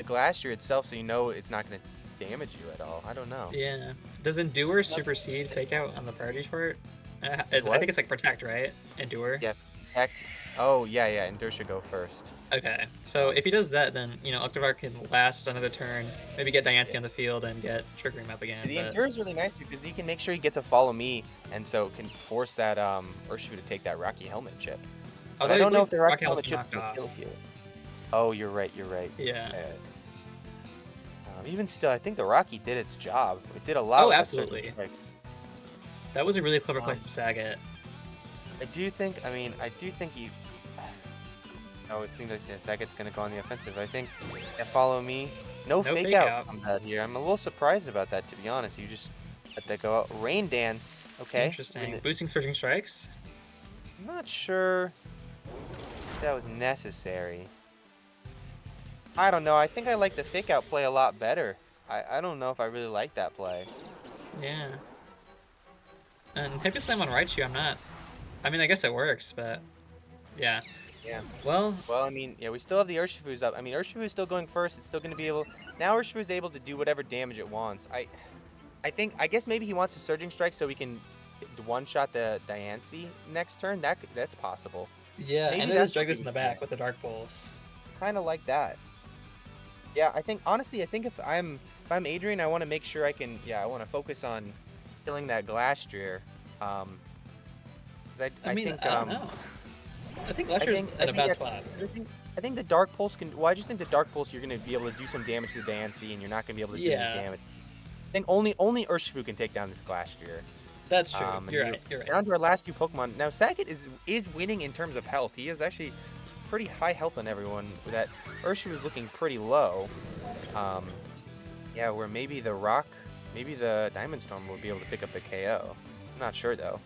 Glacier itself, so you know it's not gonna damage you at all. I don't know. Yeah. Does Endure supersede fake out on the priority chart? I think it's like Protect, right? Endure. Yeah, Protect. Oh yeah. Endure should go first. Okay. So if he does that, then Electivire can last another turn, maybe get Diancie on the field and get Trick Room up again. The Endure is really nice because he can make sure he gets a follow me, and so can force that Urshifu to take that Rocky Helmet chip. But I don't know if the Rocky Helmet chip will kill you. Oh, you're right. Yeah. Even still, I think the Rocky did its job. It did a lot. Oh, absolutely. That was a really clever play from Saget. I do think he. Oh, it seems like Saget's gonna go on the offensive. I think follow me. No fake out comes out here. I'm a little surprised about that, to be honest. You just let that go out. Rain Dance. Okay. Interesting. Boosting Surging Strikes. I'm not sure that was necessary. I don't know. I think I like the fake out play a lot better. I don't know if I really like that play. Yeah. And Heavy Slam on Raichu, I'm not. I mean, I guess it works, but yeah. Yeah. Well, Well, I mean, yeah, we still have the Urshifu's up. I mean, Urshifu's still going first. It's still going to be able. Now Urshifu's able to do whatever damage it wants. I guess maybe he wants a Surging Strike so we can one-shot the Diancie next turn. That's possible. yeah, and Maybe it is that's what drag he this in was the doing. back with the Dark Pulse. Kind of like that. Yeah, I think honestly, I think if I'm Adrian, I want to make sure I can. Yeah, I want to focus on killing that Glastrier. 'Cause I I mean, think I don't know. I think I Lecher's think I in a think bad at, spot. 'cause I think the Dark Pulse can. Well, I just think the Dark Pulse you're gonna be able to do some damage to the Diancie, and you're not gonna be able to do any Yeah, damage. I think only Urshifu can take down this Glastrier. that's true. And You're we're right. You're right. down to our last two Pokemon. Now Saget is winning in terms of health. He is actually pretty high health on everyone. That Urshifu is looking pretty low. Um, yeah, where maybe maybe the Diamond Storm will be able to pick up the KO. I'm not sure though.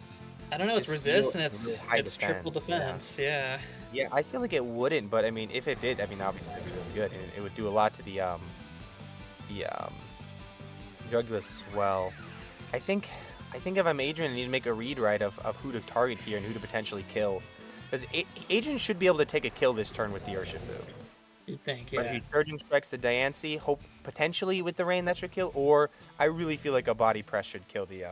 I don't know. It's It's steel resist and and really high it's triple defense. Yeah. defense. Yeah. Yeah, I feel like it wouldn't, but I mean, if it did, I mean, obviously it'd be really good, and it would do a lot to the drug list as well. I think I think if I'm Adrian, I need to make a read right of who to target here and who to potentially kill, because Adrian should be able to take a kill this turn with the Urshifu. You'd think. Whether Yeah. he Surging Strikes the Diancie, hope potentially with the rain that should kill, or I really feel like a body press should kill the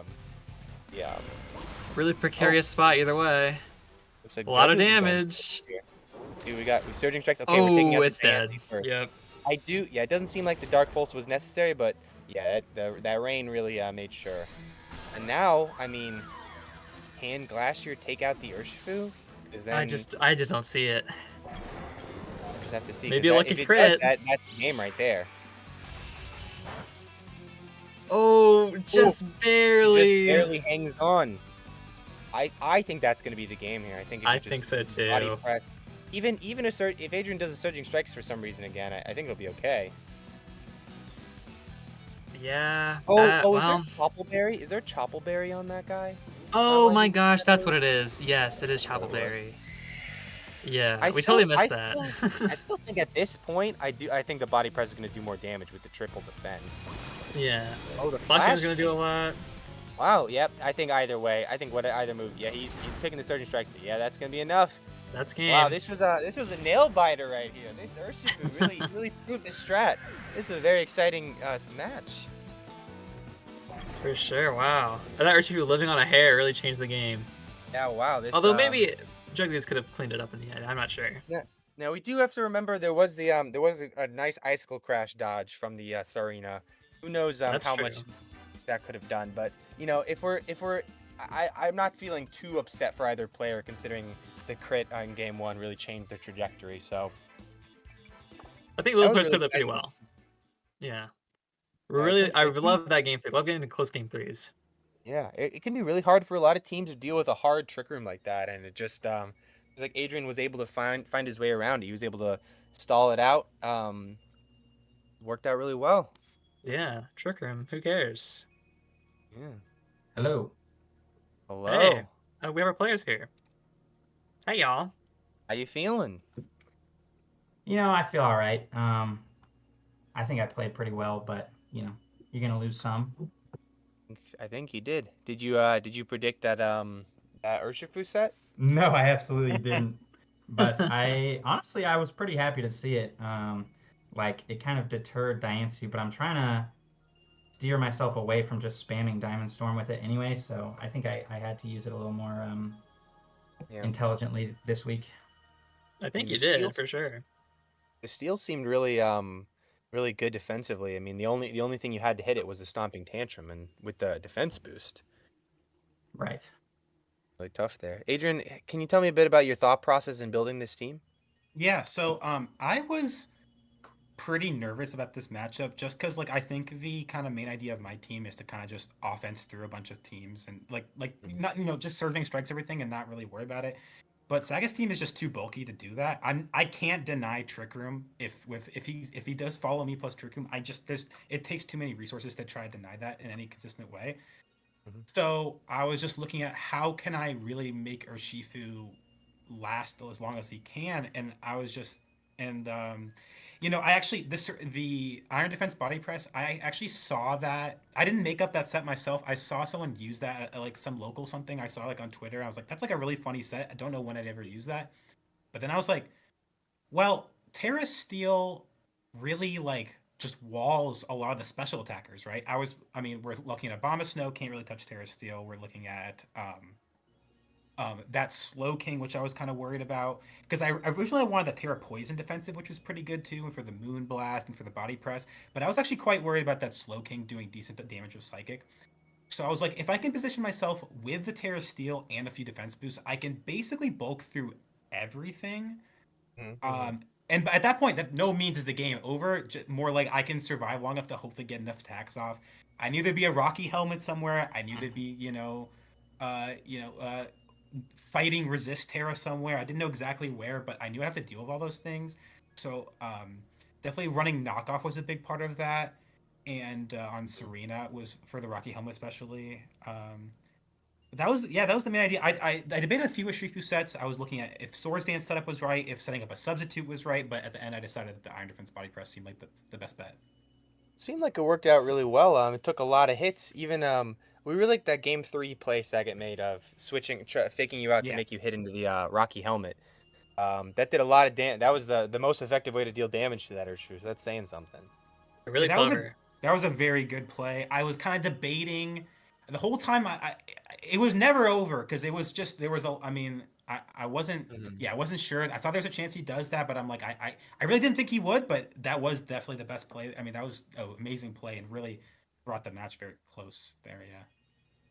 Really oh, precarious spot either way. looks like A lot of Juggles is going damage. here. Let's see what we got. We Surging Strikes. Okay, we're taking Oh, out the it's dead. Diancie first. Yep. Yeah, it doesn't seem like the Dark Pulse was necessary, but yeah, that rain really made sure. And now, I mean, can Glacier take out the Urshifu? Because then I just don't see it. we'll just have to see. Maybe Because a that lucky if it does, crit. that's the game right there. Oh, Ooh, just he just barely. barely hangs on. I think that's going to be the game here. I think if I you think just so body too. press, if Adrian does a Surging Strikes for some reason again, I think it'll be okay. Yeah. Is there Well. Choppleberry? Is there Choppleberry on that guy? Is that Oh why my he? gosh, that's what it is. Yes, it is Choppleberry. Yeah, I we totally still, I missed that. still, I still think at this point, I think the body press is going to do more damage with the triple defense. Yeah. Oh, the Flashing is flash gonna do a kick. lot. Wow. Yep. I think either way. I think either move. Yeah, he's picking the surging strikes, but yeah, that's going to be enough. That's Wow, game. this was a nail biter right here. This Urshifu really proved the strat. This is a very exciting match. For sure, wow. I thought Urshifu living on a hair really changed the game. Yeah. Wow. This. Although maybe Jugglies could have cleaned it up in the end, I'm not sure. Yeah. Now we do have to remember there was a nice icicle crash dodge from the Sarina. Who knows That's how true. much that could have done, but you know if we're I'm not feeling too upset for either player considering the crit on game one really changed the trajectory. So I think that both was players really played that pretty exciting. well. Yeah. Yeah, I it can love that game 3. Love getting into close game 3s. yeah it can be really hard for a lot of teams to deal with a hard trick room like that, and it just like Adrian was able to find his way around it. He was able to stall it out. Worked out really well. Yeah, Trick Room. Who cares? Yeah. Hello. Hey, Hello. we have our players here. Hey, y'all. How you feeling? I feel all right. I think I played pretty well, but you're gonna lose some. I think you did. Did you predict that Urshifu set? No, I absolutely didn't. But I was pretty happy to see it. Like it kind of deterred Diancie, but I'm trying to steer myself away from just spamming Diamond Storm with it anyway. So I think I had to use it a little more Yeah. intelligently this week. I think the you did, steals for sure. the steel seemed really good defensively. I mean, the only thing you had to hit it was the stomping tantrum, and with the defense boost, Right. really tough there. Adrian, can you tell me a bit about your thought process in building this team? Yeah, so I was pretty nervous about this matchup just because like I think the kind of main idea of my team is to kind of just offense through a bunch of teams and like not just surging strikes everything and not really worry about it. But Sagat's team is just too bulky to do that. I can't deny Trick Room if he does follow me plus Trick Room. It takes too many resources to try to deny that in any consistent way. Mhm. So I was just looking at how can I really make Urshifu last as long as he can, and I was just and I actually the Iron Defense Body Press. I actually saw that. I didn't make up that set myself. I saw someone use that at like some local something. I saw like on Twitter. I was like, that's like a really funny set. I don't know when I'd ever use that, but then I was like, well, Terra Steel really like just walls a lot of the special attackers, right? I mean, we're looking at Bomba Snow, can't really touch Terra Steel. We're looking at that Slow King, which I was kind of worried about because I originally wanted the Terra Poison defensive, which was pretty good too, and for the Moon Blast and for the Body Press. But I was actually quite worried about that Slow King doing decent damage with Psychic. So I was like, if I can position myself with the Terra Steel and a few defense boosts, I can basically bulk through everything. Mhm. And at that point, that no means is the game over. More like I can survive long enough to hopefully get enough attacks off. I knew there'd be a Rocky helmet somewhere. I knew there'd be, fighting resist Terra somewhere. I didn't know exactly where, but I knew I have to deal with all those things. So definitely running knockoff was a big part of that. And on Serena was for the Rocky helmet especially. That was the main idea. I debated a few Ishrifu sets. I was looking at if Swords Dance setup was right, if setting up a substitute was right, but at the end I decided that the Iron Defense Body Press seemed like the best bet. Seemed like it worked out really well. It took a lot of hits. Even we really liked that game three play Saget made of faking you out to Yeah. make you hit into the Rocky helmet. That did a lot of damage. That was the most effective way to deal damage to that Urshifu. So that's saying something. Really Yeah, clever. that was a very good play. I was kind of debating the whole time. It was never over because it was just there was a. I mean, I wasn't. Mhm. Yeah, I wasn't sure. I thought there's a chance he does that, but I'm like, I really didn't think he would. But that was definitely the best play. I mean, that was an amazing play and really brought the match very close there. Yeah.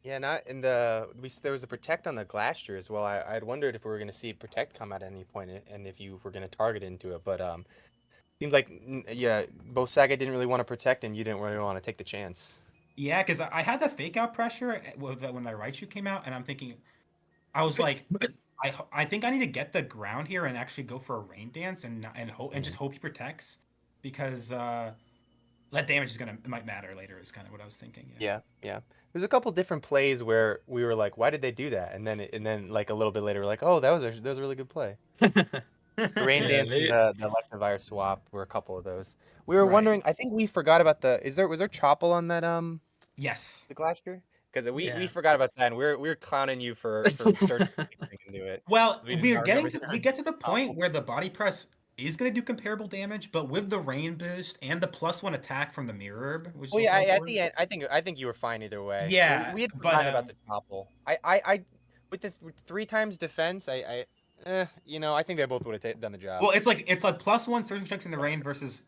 Yeah, not in there was a protect on the Glacier as well. I had wondered if we were going to see protect come at any point and if you were going to target into it, but seemed like yeah, both Saga didn't really want to protect and you didn't really want to take the chance. Yeah, because I had the fake out pressure when the Raichu came out, and I'm thinking, I was like, I think I need to get the ground here and actually go for a rain dance and hope and just Mhm. hope he protects because that damage is gonna it might matter later is kind of what I was thinking. Yeah. Yeah, yeah. There's a couple different plays where we were like, why did they do that? And then like a little bit later, we're like, oh, that was a really good play. The rain Yeah, dance and maybe. the Electivire swap were a couple of those. We were Right. wondering. I think we forgot about was there Chopple on that Yes. the Glacier? Because we Yeah. forgot about that, and we were clowning you for certain fixing into it. Well, We did not remember that there we was get to the point Chopple. where the body press is gonna do comparable damage, but with the rain boost and the +1 attack from the mirror herb, which is Well, yeah, also I important. think I think you were fine either way. Yeah, We had but forgotten about the Chopple. I with the three times defense, I think they both would have done the job. well, it's like +1 surging strikes in the rain versus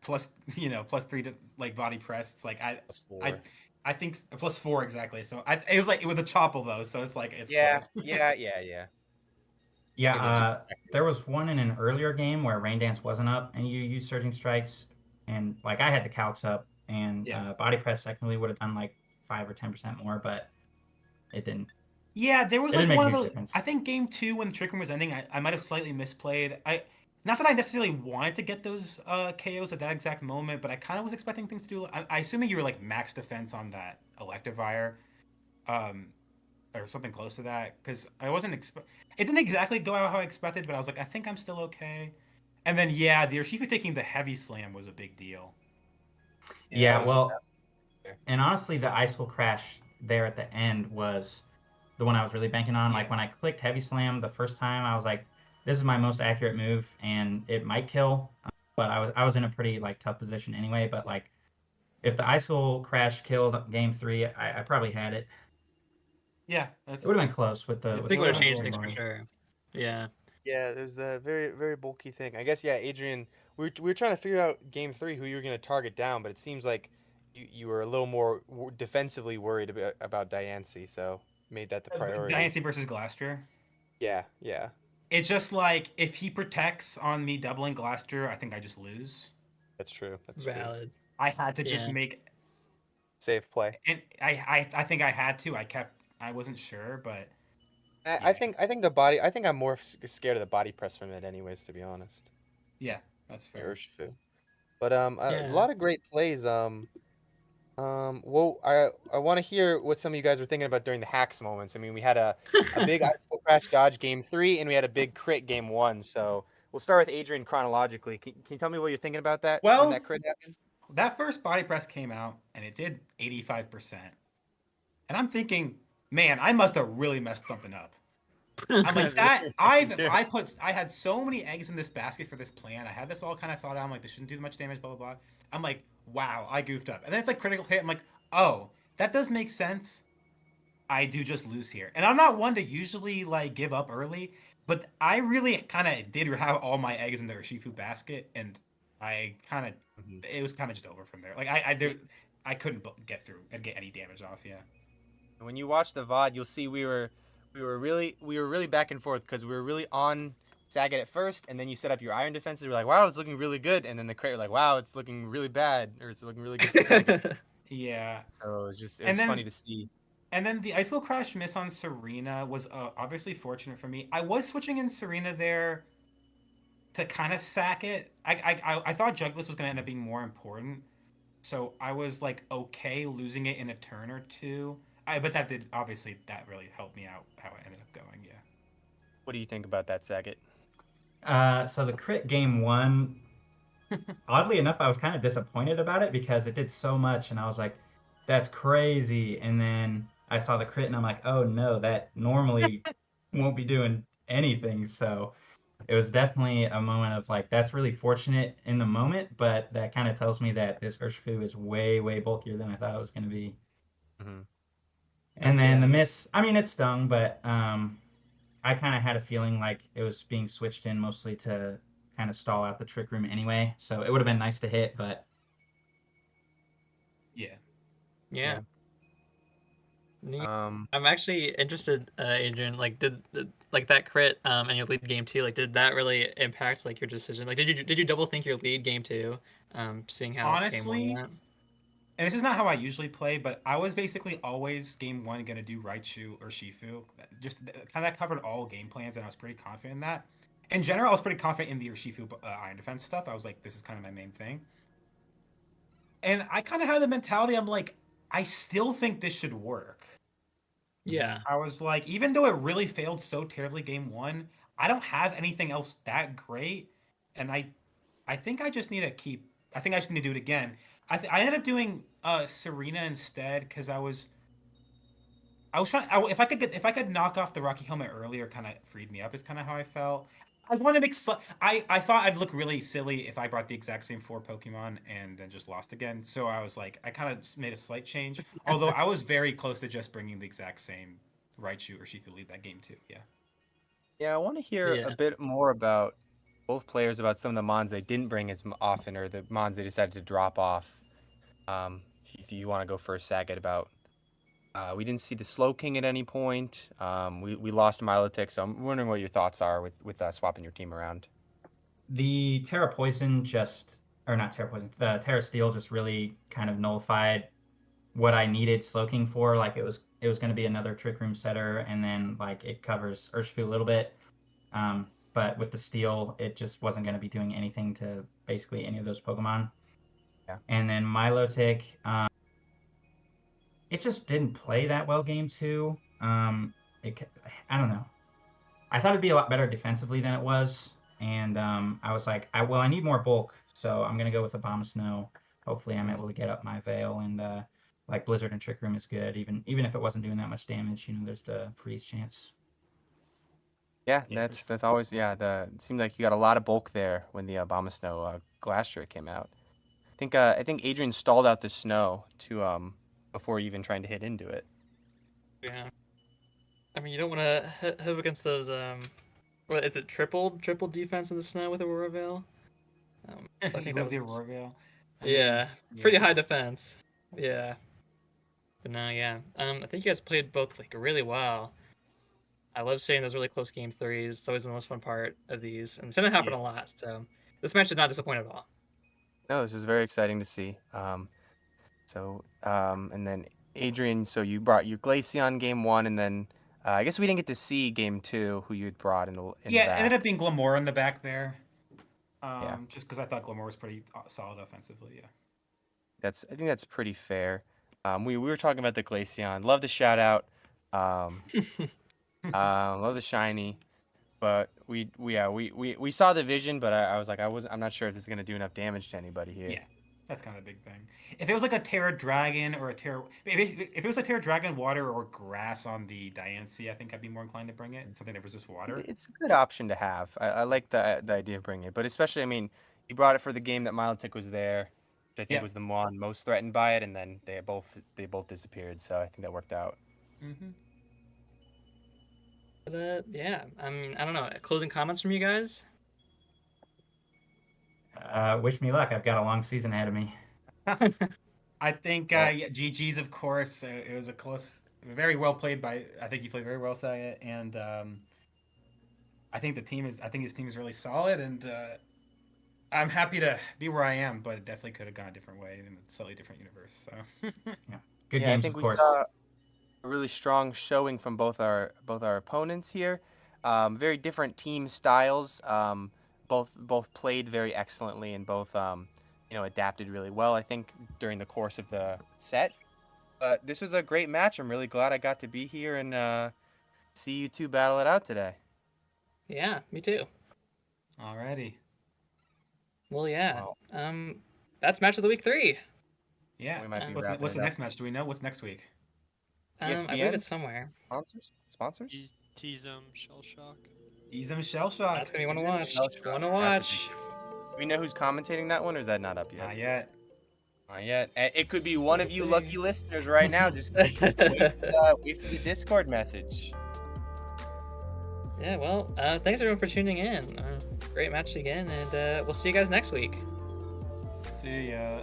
plus +3 to like body press. It's like Plus I four. I think +4 exactly. So it was like with a chopple though, so it's like it's Yeah, close. yeah, yeah, yeah. Yeah, Could have been super there effective. was one in an earlier game where Rain Dance wasn't up and you used Surging Strikes, and like I had the calcs up, and Yeah. Body Press technically would have done like 5 or 10% more, but it didn't. Yeah, there was It like didn't make one a of huge those. I difference. think game two when the trick room was ending, I might have slightly misplayed. Not that I necessarily wanted to get those KOs at that exact moment, but I kind of was expecting things to do. I assuming you were like max defense on that Electivire, um, or something close to that, because I wasn't expect. It didn't exactly go out how I expected, but I was like, I think I'm still okay. And then yeah, the Urshifu taking the heavy slam was a big deal. Yeah, Yeah, that well, was fair. and honestly, the Ice Will Crash there at the end was the one I was really banking on. Like Yeah. when I clicked Heavy Slam the first time, I was like, this is my most accurate move, and it might kill. But I was in a pretty like tough position anyway. But like if the Ice Will Crash killed game three, I probably had it. Yeah, It that's would have been close with I the think would have definitely changed very things for close. sure. Yeah. Yeah, there's the very very bulky thing. I guess yeah, Adrian. We were trying to figure out game three who you were going to target down, but it seems like you were a little more defensively worried about Diancie, so made that the priority. Diancie versus Glastrier. Yeah, yeah, It's just like if he protects on me doubling Glaster, I think I just lose. that's true. That's true. Valid. I had to just Yeah. make, Safe play. and I think I had to. I wasn't sure, but I yeah, think I think the body. I think I'm more scared of the body press from it, anyways. To be honest, yeah, that's the fair. Urshifu. But a Yeah. lot of great plays. Well, I want to hear what some of you guys were thinking about during the hacks moments. I mean, we had a big icicle crash dodge game 3, and we had a big crit game 1. So we'll start with Adrian chronologically. Can you tell me what you're thinking about that when Well, that crit happened? that first body press came out and it did 85%. And I'm thinking, man, I must have really messed something up. I'm like that. I had so many eggs in this basket for this plan. I had this all kind of thought out. I'm like, this shouldn't do much damage. Blah blah blah. I'm like, wow, I goofed up. And then it's like critical hit. I'm like, oh, that does make sense. I do just lose here. And I'm not one to usually like give up early, but I really kind of did have all my eggs in the Urshifu basket, and I kind of Mhm. it was kind of just over from there. Like I couldn't get through and get any damage off. Yeah. When you watch the VOD, you'll see we were really back and forth because we were really on Saget at first, and then you set up your iron defenses. We're like, wow, it's looking really good, and then the crit, you're like, wow, it's looking really bad, or it's looking really good for Saget. Yeah. So it And was funny then to see. And then the Icicle Crash miss on Serena was obviously fortunate for me. I was switching in Serena there to kind of sack it. I thought Jugless was going to end up being more important, so I was like okay losing it in a turn or two. But that really helped me out how it ended up going. Yeah. What do you think about that, Saget? So the crit game 1, oddly enough, I was kind of disappointed about it because it did so much, and I was like, "That's crazy." And then I saw the crit, and I'm like, "Oh no, that normally won't be doing anything." So it was definitely a moment of like, that's really fortunate in the moment, but that kind of tells me that this Urshifu is way, way bulkier than I thought it was going to be. Mm-hmm. And then Yeah. the miss, I mean, it stung, but I kind of had a feeling like it was being switched in mostly to kind of stall out the trick room anyway. So it would have been nice to hit, but Yeah. Yeah. Yeah. Neat. Um, I'm actually interested, Adrian. Like, like that crit in your lead game two? Like, did that really impact like your decision? Like, did you double think your lead game two, seeing how game one Honestly, went? and this is not how I usually play, but I was basically always game one gonna do Raichu or Shifu. Just kind of covered all game plans, and I was pretty confident in that. In general, I was pretty confident in the Urshifu Iron Defense stuff. I was like, this is kind of my main thing. And I kind of had the mentality, I'm like, I still think this should work. Yeah. I was like, even though it really failed so terribly game one, I don't have anything else that great. And I think I just need to keep, I think I just need to do it again. I ended up doing Serena instead because I was trying. If I could knock off the Rocky Helmet earlier, kind of freed me up. Is kind of how I felt. I want to make. I thought I'd look really silly if I brought the exact same 4 Pokemon and then just lost again. So I was like, I kind of made a slight change. Although I was very close to just bringing the exact same Raichu or Shifu lead that game too. Yeah. yeah, I want to hear a Yeah. bit more about both players about some of the mons they didn't bring as often, or the mons they decided to drop off. If you want to go first, Saget, about we didn't see the Slow King at any point. We lost Milotic, so I'm wondering what your thoughts are with swapping your team around. the Terra Poison just, or not Terra Poison, the Terra Steel just really kind of nullified what I needed Slowking for. Like it was going to be another Trick Room setter, and then like it covers Urshifu a little bit. But with the Steel, it just wasn't going to be doing anything to basically any of those Pokemon. Yeah. And then Milotic, it just didn't play that well game two. It, I don't know. I thought it'd be a lot better defensively than it was, and I was like, I need more bulk, so I'm gonna go with the Bomb Snow. Hopefully, I'm Mhm. able to get up my Veil, and like Blizzard and Trick Room is good, even if it wasn't doing that much damage. There's the freeze chance. Yeah, Yeah. For that's always it seemed like you got a lot of bulk there when the Abomasnow glass trick came out. I think Adrian stalled out the snow to before even trying to hit into it. Yeah. I mean, you don't want to hit against those. What is it? Triple defense in the snow with Aurora Veil. I think you that have the was Aurora Veil. I mean, yeah, yeah, pretty it's high okay. defense. Yeah. But no, yeah. I think you guys played both like really well. I love seeing those really close game threes. It's always the most fun part of these, and it's gonna happen Yeah. a lot. So this match did not disappoint at all. No, this was very exciting to see. And then Adrian, so you brought your Glaceon game one, and then I guess we didn't get to see game two, who you had brought in the Yeah, it ended up back. being Glamora in the back there. Yeah. Just because I thought Glamora was pretty solid offensively. Yeah. I think that's pretty fair. We were talking about the Glaceon. Love the shout out. Um, love the shiny. But we saw the vision, but I was like I'm not sure if this is gonna do enough damage to anybody here. Yeah, that's kind of a big thing. If it was like a Terra Dragon or a Terra, if it was a Terra Dragon water or grass on the Diancie, I think I'd be more inclined to bring it. Something that resists water. It's a good option to have. I like the idea of bringing it, but especially I mean, you brought it for the game that Milotic was there, which I think Yeah. was the one most threatened by it, and then they both disappeared. So I think that worked out. Mm-hmm. But yeah, I mean, I don't know. Closing comments from you guys? Wish me luck. I've got a long season ahead of me. I think Well- yeah, GG's of course. It was a close, very well played by. I think you played very well, Saget, and I think his team is really solid, and I'm happy to be where I am, but it definitely could have gone a different way in a slightly different universe. So Good Yeah, I games, think of we course. saw a really strong showing from both our opponents here. Very different team styles. Both played very excellently and both adapted really well. I think during the course of the set. But this was a great match. I'm really glad I got to be here and see you two battle it out today. Yeah, me too. alrighty, Well, yeah. Well, That's match of the week 3. yeah. we might be What's wrapping What's it the up. next match? Do we know what's next week? I believe ESPN? it's somewhere. Sponsors? Tease them, shell shock. Easem Shell Shock. That's gonna be one to Is it watch. Shell Shock? One to That's a watch. Do we know who's commentating that one, or is that not up yet? Not yet. Not yet. It could be one of you see. lucky listeners right now. Just wait for the Discord message. Yeah, well, thanks everyone for tuning in. Great match again, and we'll see you guys next week. See ya.